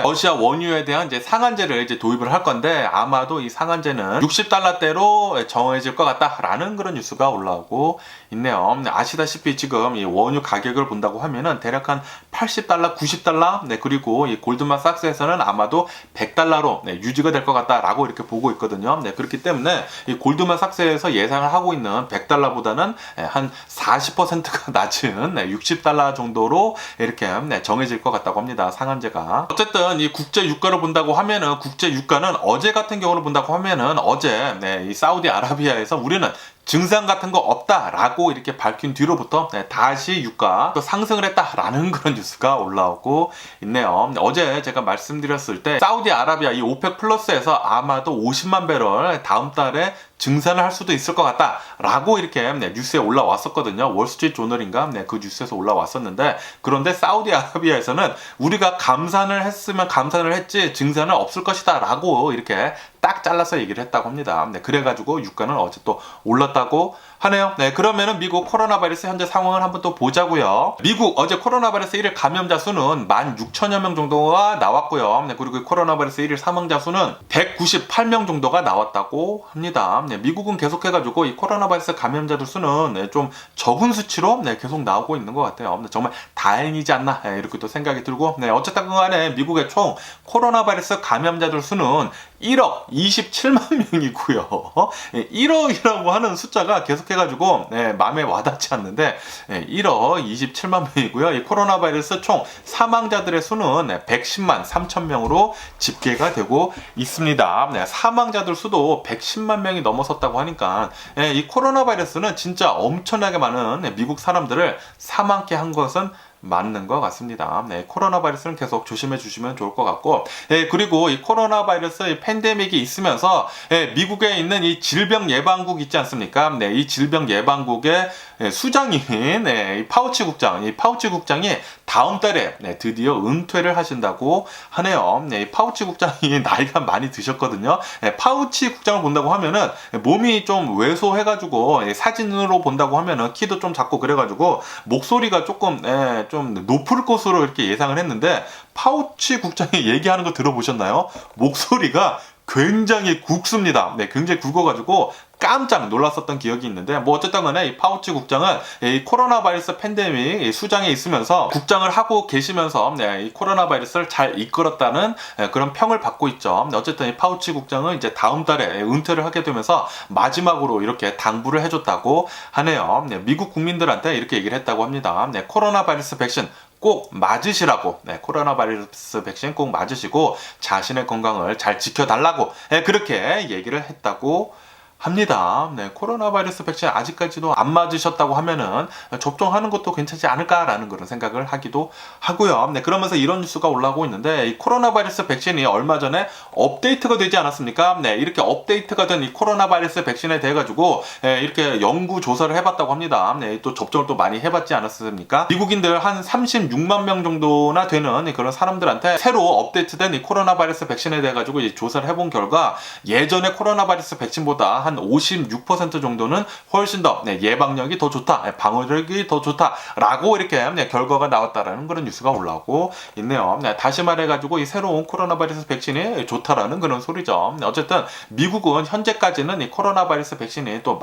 러시아 원유에 대한 이제 상한제를 이제 도입을 할 건데 아마도 이 상한제는 60달러대로 정해질 것 같다라는 그런 뉴스가 올라오고 있네요. 아시다시피 지금 이 원유 가격을 본다고 하면은 대략 한 80달러, 90달러, 그리고 이 골드만삭스에서는 아마도 100달러로 유지가 될 것 같다라고 이렇게 보고 있거든요. 그렇기 때문에 이 골드만삭스에서 예상을 하고 있는 100달러보다는 한 40%가 낮은 60달러 정도로 이렇게 정해질 것 같다고 합니다. 상한제가. 어쨌든 이 국제 유가를 본다고 하면은 국제 유가는 어제 같은 경우를 본다고 하면은 어제 이 사우디아라비아에서 우리는 증상 같은 거 없다라고 이렇게 밝힌 뒤로부터 다시 유가 또 상승을 했다라는 그런 뉴스가 올라오고 있네요. 어제 제가 말씀드렸을 때 사우디아라비아 이 오펙 플러스에서 아마도 50만 배럴 다음 달에 증산을 할 수도 있을 것 같다라고 이렇게 뉴스에 올라왔었거든요. 월스트리트 조널인가 그 뉴스에서 올라왔었는데, 그런데 사우디아라비아에서는 우리가 감산을 했으면 감산을 했지 증산은 없을 것이다라고 이렇게 딱 잘라서 얘기를 했다고 합니다. 그래가지고 유가는 어제 또 올랐다고 하네요. 그러면은 미국 코로나 바이러스 현재 상황을 한번 또 보자고요. 미국 어제 코로나 바이러스 1일 감염자 수는 16,000여 명 정도가 나왔고요. 그리고 코로나 바이러스 1일 사망자 수는 198명 정도가 나왔다고 합니다. 미국은 계속해가지고 이 코로나 바이러스 감염자들 수는 좀 적은 수치로 계속 나오고 있는 것 같아요. 정말 다행이지 않나 이렇게 또 생각이 들고, 어쨌든 간에 미국의 총 코로나 바이러스 감염자들 수는 1억 27만 명이고요. 1억이라고 하는 숫자가 계속해가지고 마음에 와닿지 않는데 1억 27만 명이고요. 이 코로나 바이러스 총 사망자들의 수는 110만 3천 명으로 집계가 되고 있습니다. 사망자들 수도 110만 명이 넘어섰다고 하니까 이 코로나 바이러스는 진짜 엄청나게 많은 미국 사람들을 사망케 한 것은 맞는 것 같습니다. 코로나 바이러스는 계속 조심해 주시면 좋을 것 같고, 그리고 이 코로나 바이러스 팬데믹이 있으면서 미국에 있는 이 질병 예방국 있지 않습니까? 이 질병 예방국의 수장인 이 파우치 국장이 다음 달에 드디어 은퇴를 하신다고 하네요. 이 파우치 국장이 나이가 많이 드셨거든요. 파우치 국장을 본다고 하면은 몸이 좀 왜소해가지고 사진으로 본다고 하면은 키도 좀 작고 그래가지고 목소리가 조금 좀 높을 것으로 이렇게 예상을 했는데, 파우치 국장이 얘기하는 거 들어보셨나요? 목소리가 굉장히 굵습니다. 굉장히 굵어가지고 깜짝 놀랐었던 기억이 있는데, 어쨌든 간에 이 파우치 국장은 이 코로나 바이러스 팬데믹 수장에 있으면서 국장을 하고 계시면서 이 코로나 바이러스를 잘 이끌었다는 그런 평을 받고 있죠. 어쨌든 이 파우치 국장은 이제 다음 달에 은퇴를 하게 되면서 마지막으로 이렇게 당부를 해줬다고 하네요. 미국 국민들한테 이렇게 얘기를 했다고 합니다. 코로나 바이러스 백신 꼭 맞으시라고, 코로나 바이러스 백신 꼭 맞으시고 자신의 건강을 잘 지켜달라고 그렇게 얘기를 했다고 합니다. 코로나 바이러스 백신 아직까지도 안 맞으셨다고 하면은 접종하는 것도 괜찮지 않을까라는 그런 생각을 하기도 하고요. 그러면서 이런 뉴스가 올라오고 있는데, 이 코로나 바이러스 백신이 얼마 전에 업데이트가 되지 않았습니까? 이렇게 업데이트가 된 이 코로나 바이러스 백신에 대해 가지고 이렇게 연구 조사를 해봤다고 합니다. 또 접종을 또 많이 해봤지 않았습니까? 미국인들 한 36만 명 정도나 되는 그런 사람들한테 새로 업데이트된 이 코로나 바이러스 백신에 대해 가지고 조사를 해본 결과 예전의 코로나 바이러스 백신보다 한 56% 정도는 훨씬 더 예방력이 더 좋다, 방어력이 더 좋다라고 이렇게 결과가 나왔다라는 그런 뉴스가 올라오고 있네요. 다시 말해가지고 이 새로운 코로나 바이러스 백신이 좋다라는 그런 소리죠. 어쨌든 미국은 현재까지는 이 코로나 바이러스 백신이 또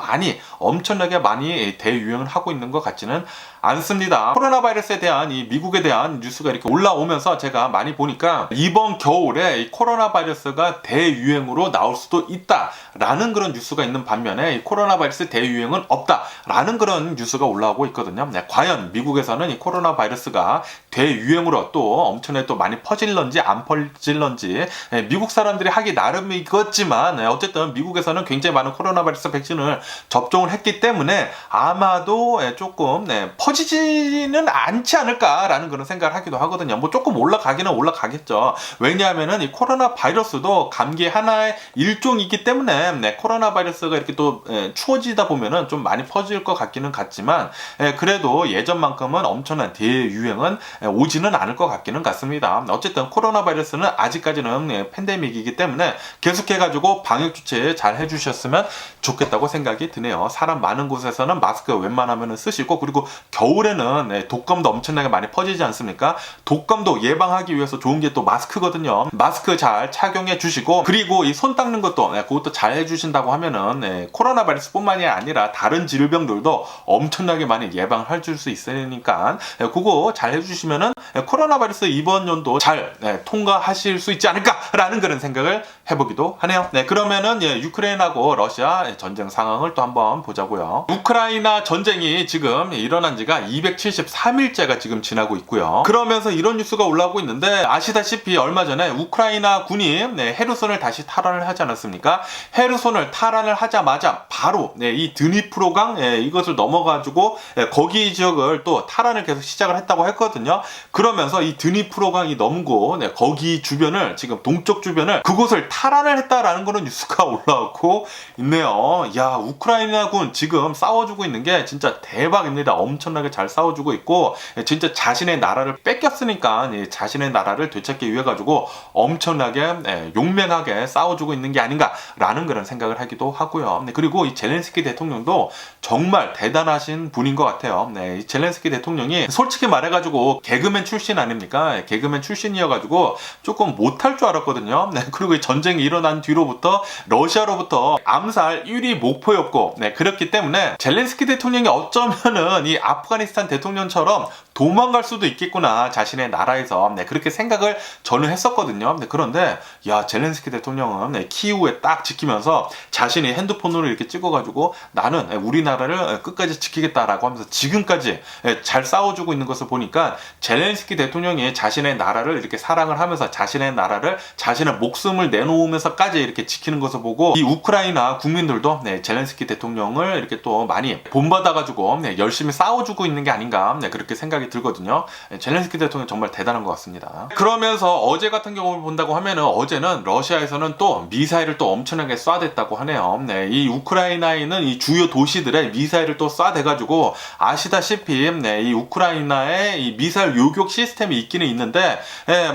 엄청나게 많이 대유행을 하고 있는 것 같지는 않습니다. 코로나 바이러스에 대한 이 미국에 대한 뉴스가 이렇게 올라오면서 제가 많이 보니까 이번 겨울에 이 코로나 바이러스가 대유행으로 나올 수도 있다라는 그런 뉴스가 있는 반면에 이 코로나 바이러스 대유행은 없다라는 그런 뉴스가 올라오고 있거든요. 과연 미국에서는 이 코로나 바이러스가 대유행으로 또 엄청나게 또 많이 퍼질런지 안 퍼질런지 미국 사람들이 하기 나름이겠지만 어쨌든 미국에서는 굉장히 많은 코로나 바이러스 백신을 접종을 했기 때문에 아마도 조금 퍼지지는 않지 않을까라는 그런 생각을 하기도 하거든요. 조금 올라가기는 올라가겠죠. 왜냐하면은 이 코로나 바이러스도 감기 하나의 일종이기 때문에 코로나 바이러스가 이렇게 또 추워지다 보면은 좀 많이 퍼질 것 같기는 같지만 그래도 예전만큼은 엄청난 대유행은 오지는 않을 것 같기는 같습니다. 어쨌든 코로나 바이러스는 아직까지는 팬데믹이기 때문에 계속해가지고 방역 조치 잘 해주셨으면 좋겠다고 생각이 드네요. 사람 많은 곳에서는 마스크 웬만하면 쓰시고, 그리고 겨울에는 독감도 엄청나게 많이 퍼지지 않습니까? 독감도 예방하기 위해서 좋은 게 또 마스크거든요. 마스크 잘 착용해 주시고, 그리고 이 손 닦는 것도 그것도 잘 해주신다고 하면은 코로나 바이러스 뿐만이 아니라 다른 질병들도 엄청나게 많이 예방할 수 있으니까 그거 잘 해주시면은 코로나 바이러스 이번 연도 잘 통과하실 수 있지 않을까라는 그런 생각을 해보기도 하네요. 네, 그러면은 유크레인하고 러시아 전쟁 상황을 또 한번 보자고요. 우크라이나 전쟁이 지금 일어난 지가 273일째가 지금 지나고 있고요. 그러면서 이런 뉴스가 올라오고 있는데 아시다시피 얼마 전에 우크라이나 군이 헤르손을 다시 탈환을 하지 않았습니까? 헤르손을 탈환을 하자마자 바로 이 드니프로강 이것을 넘어가지고 거기 지역을 또 탈환을 계속 시작을 했다고 했거든요. 그러면서 이 드니프로강이 넘고 거기 주변을 지금 동쪽 주변을 그곳을 탈환을 했다라는 그런 뉴스가 올라오고 있네요. 야, 우크라이나군 지금 싸워주고 있는 게 진짜 대박입니다. 엄청나게 잘 싸워주고 있고 진짜 자신의 나라를 뺏겼으니까 자신의 나라를 되찾기 위해 가지고 엄청나게 용맹하게 싸워주고 있는 게 아닌가라는 그런 생각을 하기도 하고요. 그리고 이 젤렌스키 대통령도 정말 대단하신 분인 것 같아요. 이 젤렌스키 대통령이 솔직히 말해가지고 개그맨 출신 아닙니까? 개그맨 출신이어가지고 조금 못할 줄 알았거든요. 그리고 이 전쟁이 일어난 뒤로부터 러시아로부터 암살 1위 목표였고 그렇기 때문에 젤렌스키 대통령이 어쩌면은 이 아프가니스탄 대통령처럼 도망갈 수도 있겠구나 자신의 나라에서 그렇게 생각을 저는 했었거든요. 그런데 야, 젤렌스키 대통령은 키이우에 딱 지키면서 자신이 핸드폰으로 이렇게 찍어가지고 나는 우리나라를 끝까지 지키겠다라고 하면서 지금까지 잘 싸워주고 있는 것을 보니까 젤렌스키 대통령이 자신의 나라를 이렇게 사랑을 하면서 자신의 나라를 자신의 목숨을 내놓으면서까지 이렇게 지키는 것을 보고 이 우크라이나 국민들도 젤렌스키 대통령을 이렇게 또 많이 본받아가지고 열심히 싸워주고 있는 게 아닌가 그렇게 생각이 들거든요. 젤렌스키 대통령 정말 대단한 것 같습니다. 그러면서 어제 같은 경우를 본다고 하면은 어제는 러시아에서는 또 미사일을 또 엄청나게 쏴댔다고 하네요. 이 우크라이나에 있는 이 주요 도시들에 미사일을 또 쏴대가지고 아시다시피 이 우크라이나에 이 미사일 요격 시스템이 있기는 있는데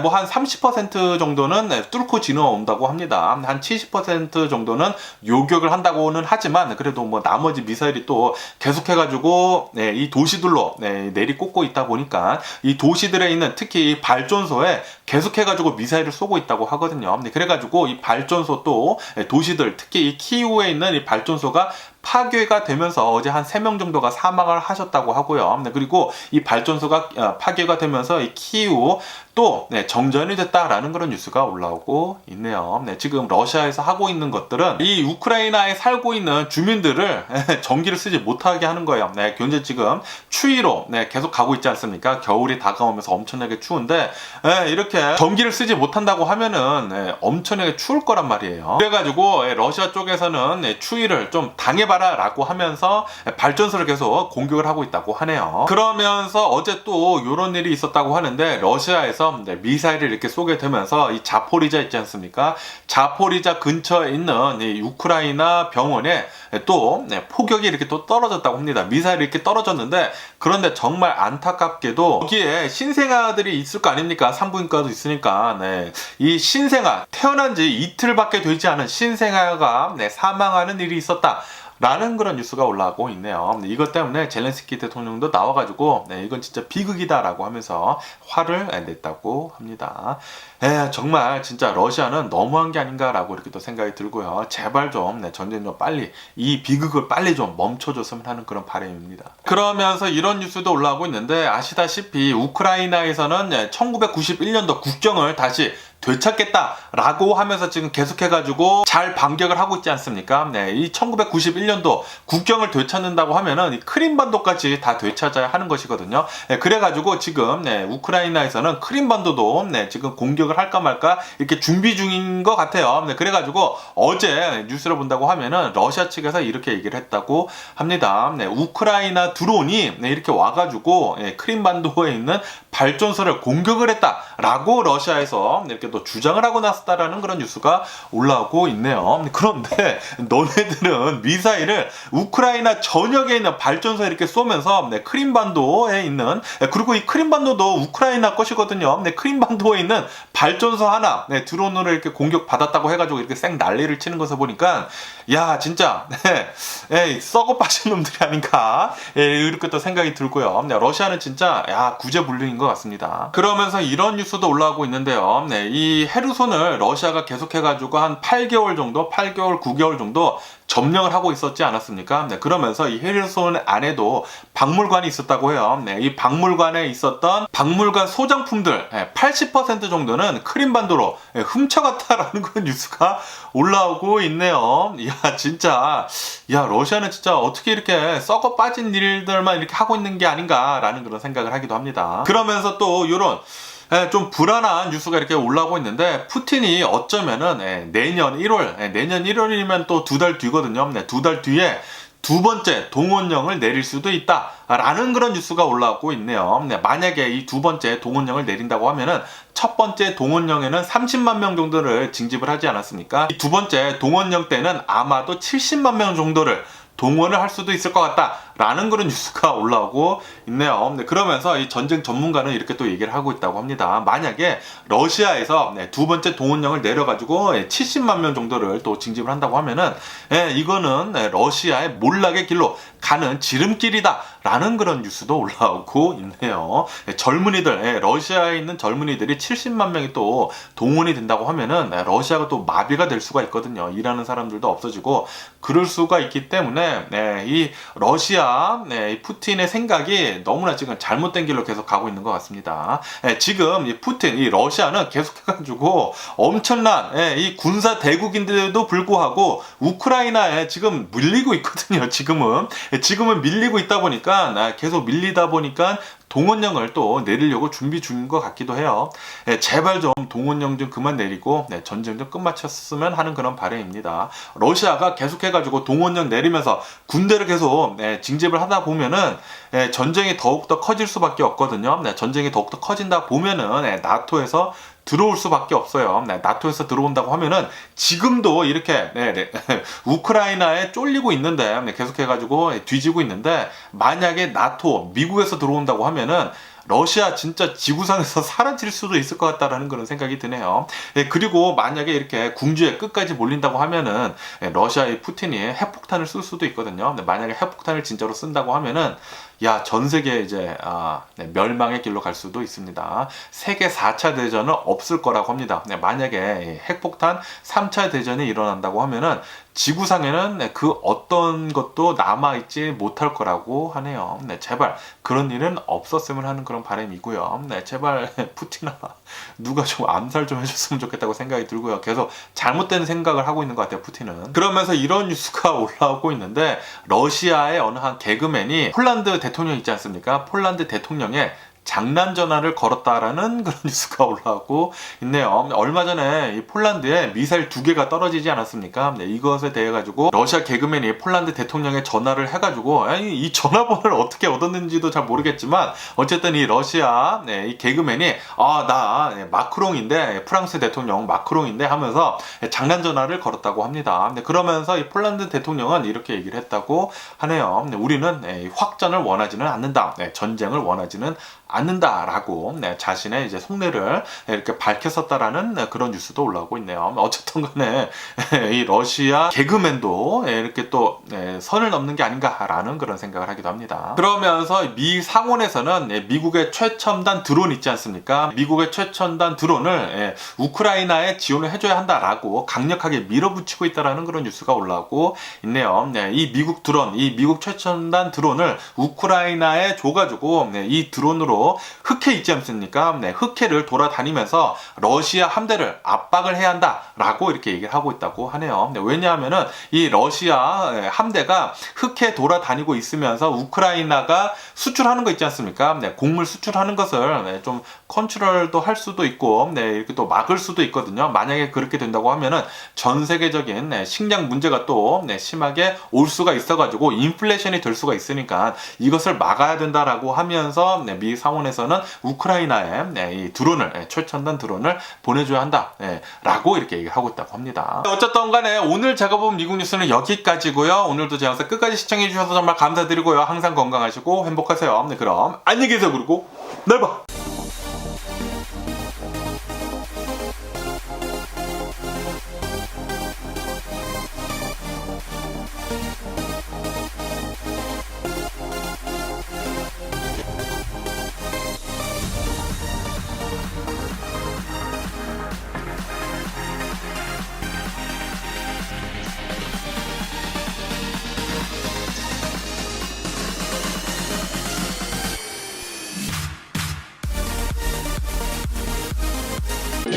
뭐 한 30% 정도는 뚫고 지나온다고 합니다. 한 70% 정도는 요격을 한다고는 하지만 그래도 뭐 나머지 미사일이 또 계속해가지고 이 도시들로 내리꽂고 있다 보니까 이 도시들에 있는 특히 이 발전소에 계속해가지고 미사일을 쏘고 있다고 하거든요. 그래가지고 이 발전소 또 도시들 특히 이 키이우에 있는 이 발전소가 파괴가 되면서 어제 한 3명 정도가 사망을 하셨다고 하고요. 그리고 이 발전소가 파괴가 되면서 이 키이우 또 정전이 됐다라는 그런 뉴스가 올라오고 있네요. 지금 러시아에서 하고 있는 것들은 이 우크라이나에 살고 있는 주민들을 전기를 쓰지 못하게 하는 거예요. 현재 지금 추위로 계속 가고 있지 않습니까? 겨울이 다가오면서 엄청나게 추운데 이렇게 전기를 쓰지 못한다고 하면은 엄청나게 추울 거란 말이에요. 그래가지고 러시아 쪽에서는 추위를 좀 당해봐라 라고 하면서 발전소를 계속 공격을 하고 있다고 하네요. 그러면서 어제 또 이런 일이 있었다고 하는데 러시아에서 미사일을 이렇게 쏘게 되면서 이 자포리자 있지 않습니까? 자포리자 근처에 있는 이 우크라이나 병원에 또 폭격이 이렇게 또 떨어졌다고 합니다. 미사일이 이렇게 떨어졌는데 그런데 정말 안타깝게도 거기에 신생아들이 있을 거 아닙니까? 산부인과도 있으니까 이 신생아 태어난 지 이틀밖에 되지 않은 신생아가 사망하는 일이 있었다. 라는 그런 뉴스가 올라오고 있네요. 이것 때문에 젤렌스키 대통령도 나와가지고 이건 진짜 비극이다라고 하면서 화를 냈다고 합니다. 정말 진짜 러시아는 너무한 게 아닌가라고 이렇게 또 생각이 들고요. 제발 좀 전쟁 좀 빨리 이 비극을 빨리 좀 멈춰줬으면 하는 그런 바람입니다. 그러면서 이런 뉴스도 올라오고 있는데 아시다시피 우크라이나에서는 1991년도 국경을 다시 되찾겠다라고 하면서 지금 계속해가지고 잘 반격을 하고 있지 않습니까? 이 1991년도 국경을 되찾는다고 하면은 이 크림반도까지 다 되찾아야 하는 것이거든요. 그래가지고 지금 우크라이나에서는 크림반도도 지금 공격을 할까 말까 이렇게 준비 중인 것 같아요. 그래가지고 어제 뉴스를 본다고 하면은 러시아 측에서 이렇게 얘기를 했다고 합니다. 우크라이나 드론이 이렇게 와가지고 크림반도에 있는 발전소를 공격을 했다라고 러시아에서 이렇게 또 주장을 하고 나섰다라는 그런 뉴스가 올라오고 있네요. 그런데 너네들은 미사일을 우크라이나 전역에 있는 발전소에 이렇게 쏘면서 크림반도에 있는 그리고 이 크림반도도 우크라이나 것이거든요. 크림반도에 있는 발전소 하나 드론으로 이렇게 공격받았다고 해가지고 이렇게 쌩 난리를 치는 것을 보니까 야 진짜 썩어 빠진 놈들이 아닌가 이렇게 또 생각이 들고요. 러시아는 진짜 구제불능인 것 같습니다. 그러면서 이런 뉴스도 올라오고 있는데요. 이 이 헤르손을 러시아가 계속해가지고 한 8개월 정도, 8개월, 9개월 정도 점령을 하고 있었지 않았습니까? 네, 그러면서 이 헤르손 안에도 박물관이 있었다고 해요. 네, 이 박물관에 있었던 박물관 소장품들 80% 정도는 크림반도로 훔쳐갔다라는 그런 뉴스가 올라오고 있네요. 야, 진짜, 야, 러시아는 진짜 어떻게 이렇게 썩어 빠진 일들만 이렇게 하고 있는 게 아닌가라는 그런 생각을 하기도 합니다. 그러면서 또 이런 좀 불안한 뉴스가 이렇게 올라오고 있는데, 푸틴이 어쩌면은 내년 1월, 내년 1월이면 또 2달 뒤거든요. 2달 뒤에 두 번째 동원령을 내릴 수도 있다라는 그런 뉴스가 올라오고 있네요. 만약에 이 두 번째 동원령을 내린다고 하면은 첫 번째 동원령에는 30만 명 정도를 징집을 하지 않았습니까? 이 두 번째 동원령 때는 아마도 70만 명 정도를 동원을 할 수도 있을 것 같다라는 그런 뉴스가 올라오고 있네요. 그러면서 이 전쟁 전문가는 이렇게 또 얘기를 하고 있다고 합니다. 만약에 러시아에서 두 번째 동원령을 내려가지고 70만 명 정도를 또 징집을 한다고 하면은 이거는 러시아의 몰락의 길로 가는 지름길이다라는 그런 뉴스도 올라오고 있네요. 젊은이들, 러시아에 있는 젊은이들이 70만 명이 또 동원이 된다고 하면은 러시아가 또 마비가 될 수가 있거든요. 일하는 사람들도 없어지고 그럴 수가 있기 때문에 이 러시아, 이 푸틴의 생각이 너무나 지금 잘못된 길로 계속 가고 있는 것 같습니다. 지금 이 푸틴, 이 러시아는 계속해가지고 엄청난 이 군사 대국인데도 불구하고 우크라이나에 지금 밀리고 있거든요. 지금은 밀리고 있다 보니까 계속 밀리다 보니까 동원령을 또 내리려고 준비 중인 것 같기도 해요. 제발 좀 동원령 좀 그만 내리고 전쟁 좀 끝마쳤으면 하는 그런 바람입니다. 러시아가 계속해가지고 동원령 내리면서 군대를 계속 징집을 하다 보면은 전쟁이 더욱더 커질 수밖에 없거든요. 전쟁이 더욱더 커진다 보면은 나토에서 들어올 수밖에 없어요. 나토에서 들어온다고 하면은 지금도 이렇게 우크라이나에 쫄리고 있는데 계속해가지고 뒤지고 있는데, 만약에 나토 미국에서 들어온다고 하면은 러시아 진짜 지구상에서 사라질 수도 있을 것 같다라는 그런 생각이 드네요. 그리고 만약에 이렇게 궁지에 끝까지 몰린다고 하면은 러시아의 푸틴이 핵폭탄을 쓸 수도 있거든요. 만약에 핵폭탄을 진짜로 쓴다고 하면은 전 세계 이제 멸망의 길로 갈 수도 있습니다. 세계 4차 대전은 없을 거라고 합니다. 만약에 핵폭탄 3차 대전이 일어난다고 하면은 지구상에는 그 어떤 것도 남아있지 못할 거라고 하네요. 제발 그런 일은 없었으면 하는 그런 바람이고요. 제발 푸틴아, 누가 좀 암살 좀 해줬으면 좋겠다고 생각이 들고요. 계속 잘못된 생각을 하고 있는 것 같아요, 푸틴은. 그러면서 이런 뉴스가 올라오고 있는데, 러시아의 어느 한 개그맨이 폴란드 대통령 있지 않습니까? 폴란드 대통령의 장난 전화를 걸었다라는 그런 뉴스가 올라오고 있네요. 얼마 전에 이 폴란드에 미사일 2개가 떨어지지 않았습니까? 이것에 대해 가지고 러시아 개그맨이 폴란드 대통령에 전화를 해가지고, 이 전화번호를 어떻게 얻었는지도 잘 모르겠지만 어쨌든 이 러시아 이 개그맨이 나 마크롱인데, 프랑스 대통령 마크롱인데 하면서 장난 전화를 걸었다고 합니다. 그러면서 이 폴란드 대통령은 이렇게 얘기를 했다고 하네요. 우리는 확전을 원하지는 않는다. 전쟁을 원하지는 않는다라고 자신의 이제 속내를 이렇게 밝혔었다라는 그런 뉴스도 올라오고 있네요. 어쨌든 간에 이 러시아 개그맨도 이렇게 또 선을 넘는 게 아닌가라는 그런 생각을 하기도 합니다. 그러면서 미 상원에서는 미국의 최첨단 드론 있지 않습니까? 미국의 최첨단 드론을 우크라이나에 지원을 해줘야 한다라고 강력하게 밀어붙이고 있다라는 그런 뉴스가 올라오고 있네요. 이 미국 드론, 이 미국 최첨단 드론을 우크라이나에 줘가지고 이 드론으로 흑해 있지 않습니까? 흑해를 돌아다니면서 러시아 함대를 압박을 해야 한다라고 이렇게 얘기를 하고 있다고 하네요. 왜냐하면은 이 러시아 함대가 흑해 돌아다니고 있으면서 우크라이나가 수출하는 거 있지 않습니까? 곡물 수출하는 것을 좀 컨트롤도 할 수도 있고 이렇게 또 막을 수도 있거든요. 만약에 그렇게 된다고 하면은 전 세계적인 식량 문제가 또 심하게 올 수가 있어가지고 인플레이션이 될 수가 있으니까 이것을 막아야 된다라고 하면서 미 상원에서는 우크라이나에 이 드론을, 최첨단 드론을 보내줘야 한다 라고 이렇게 얘기를 하고 있다고 합니다. 어쨌든 간에 오늘 제가 본 미국 뉴스는 여기까지고요. 오늘도 제 영상 끝까지 시청해 주셔서 정말 감사드리고요. 항상 건강하시고 행복하세요. 그럼 안녕히 계세요. 그리고 내일 봐.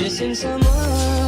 Missing someone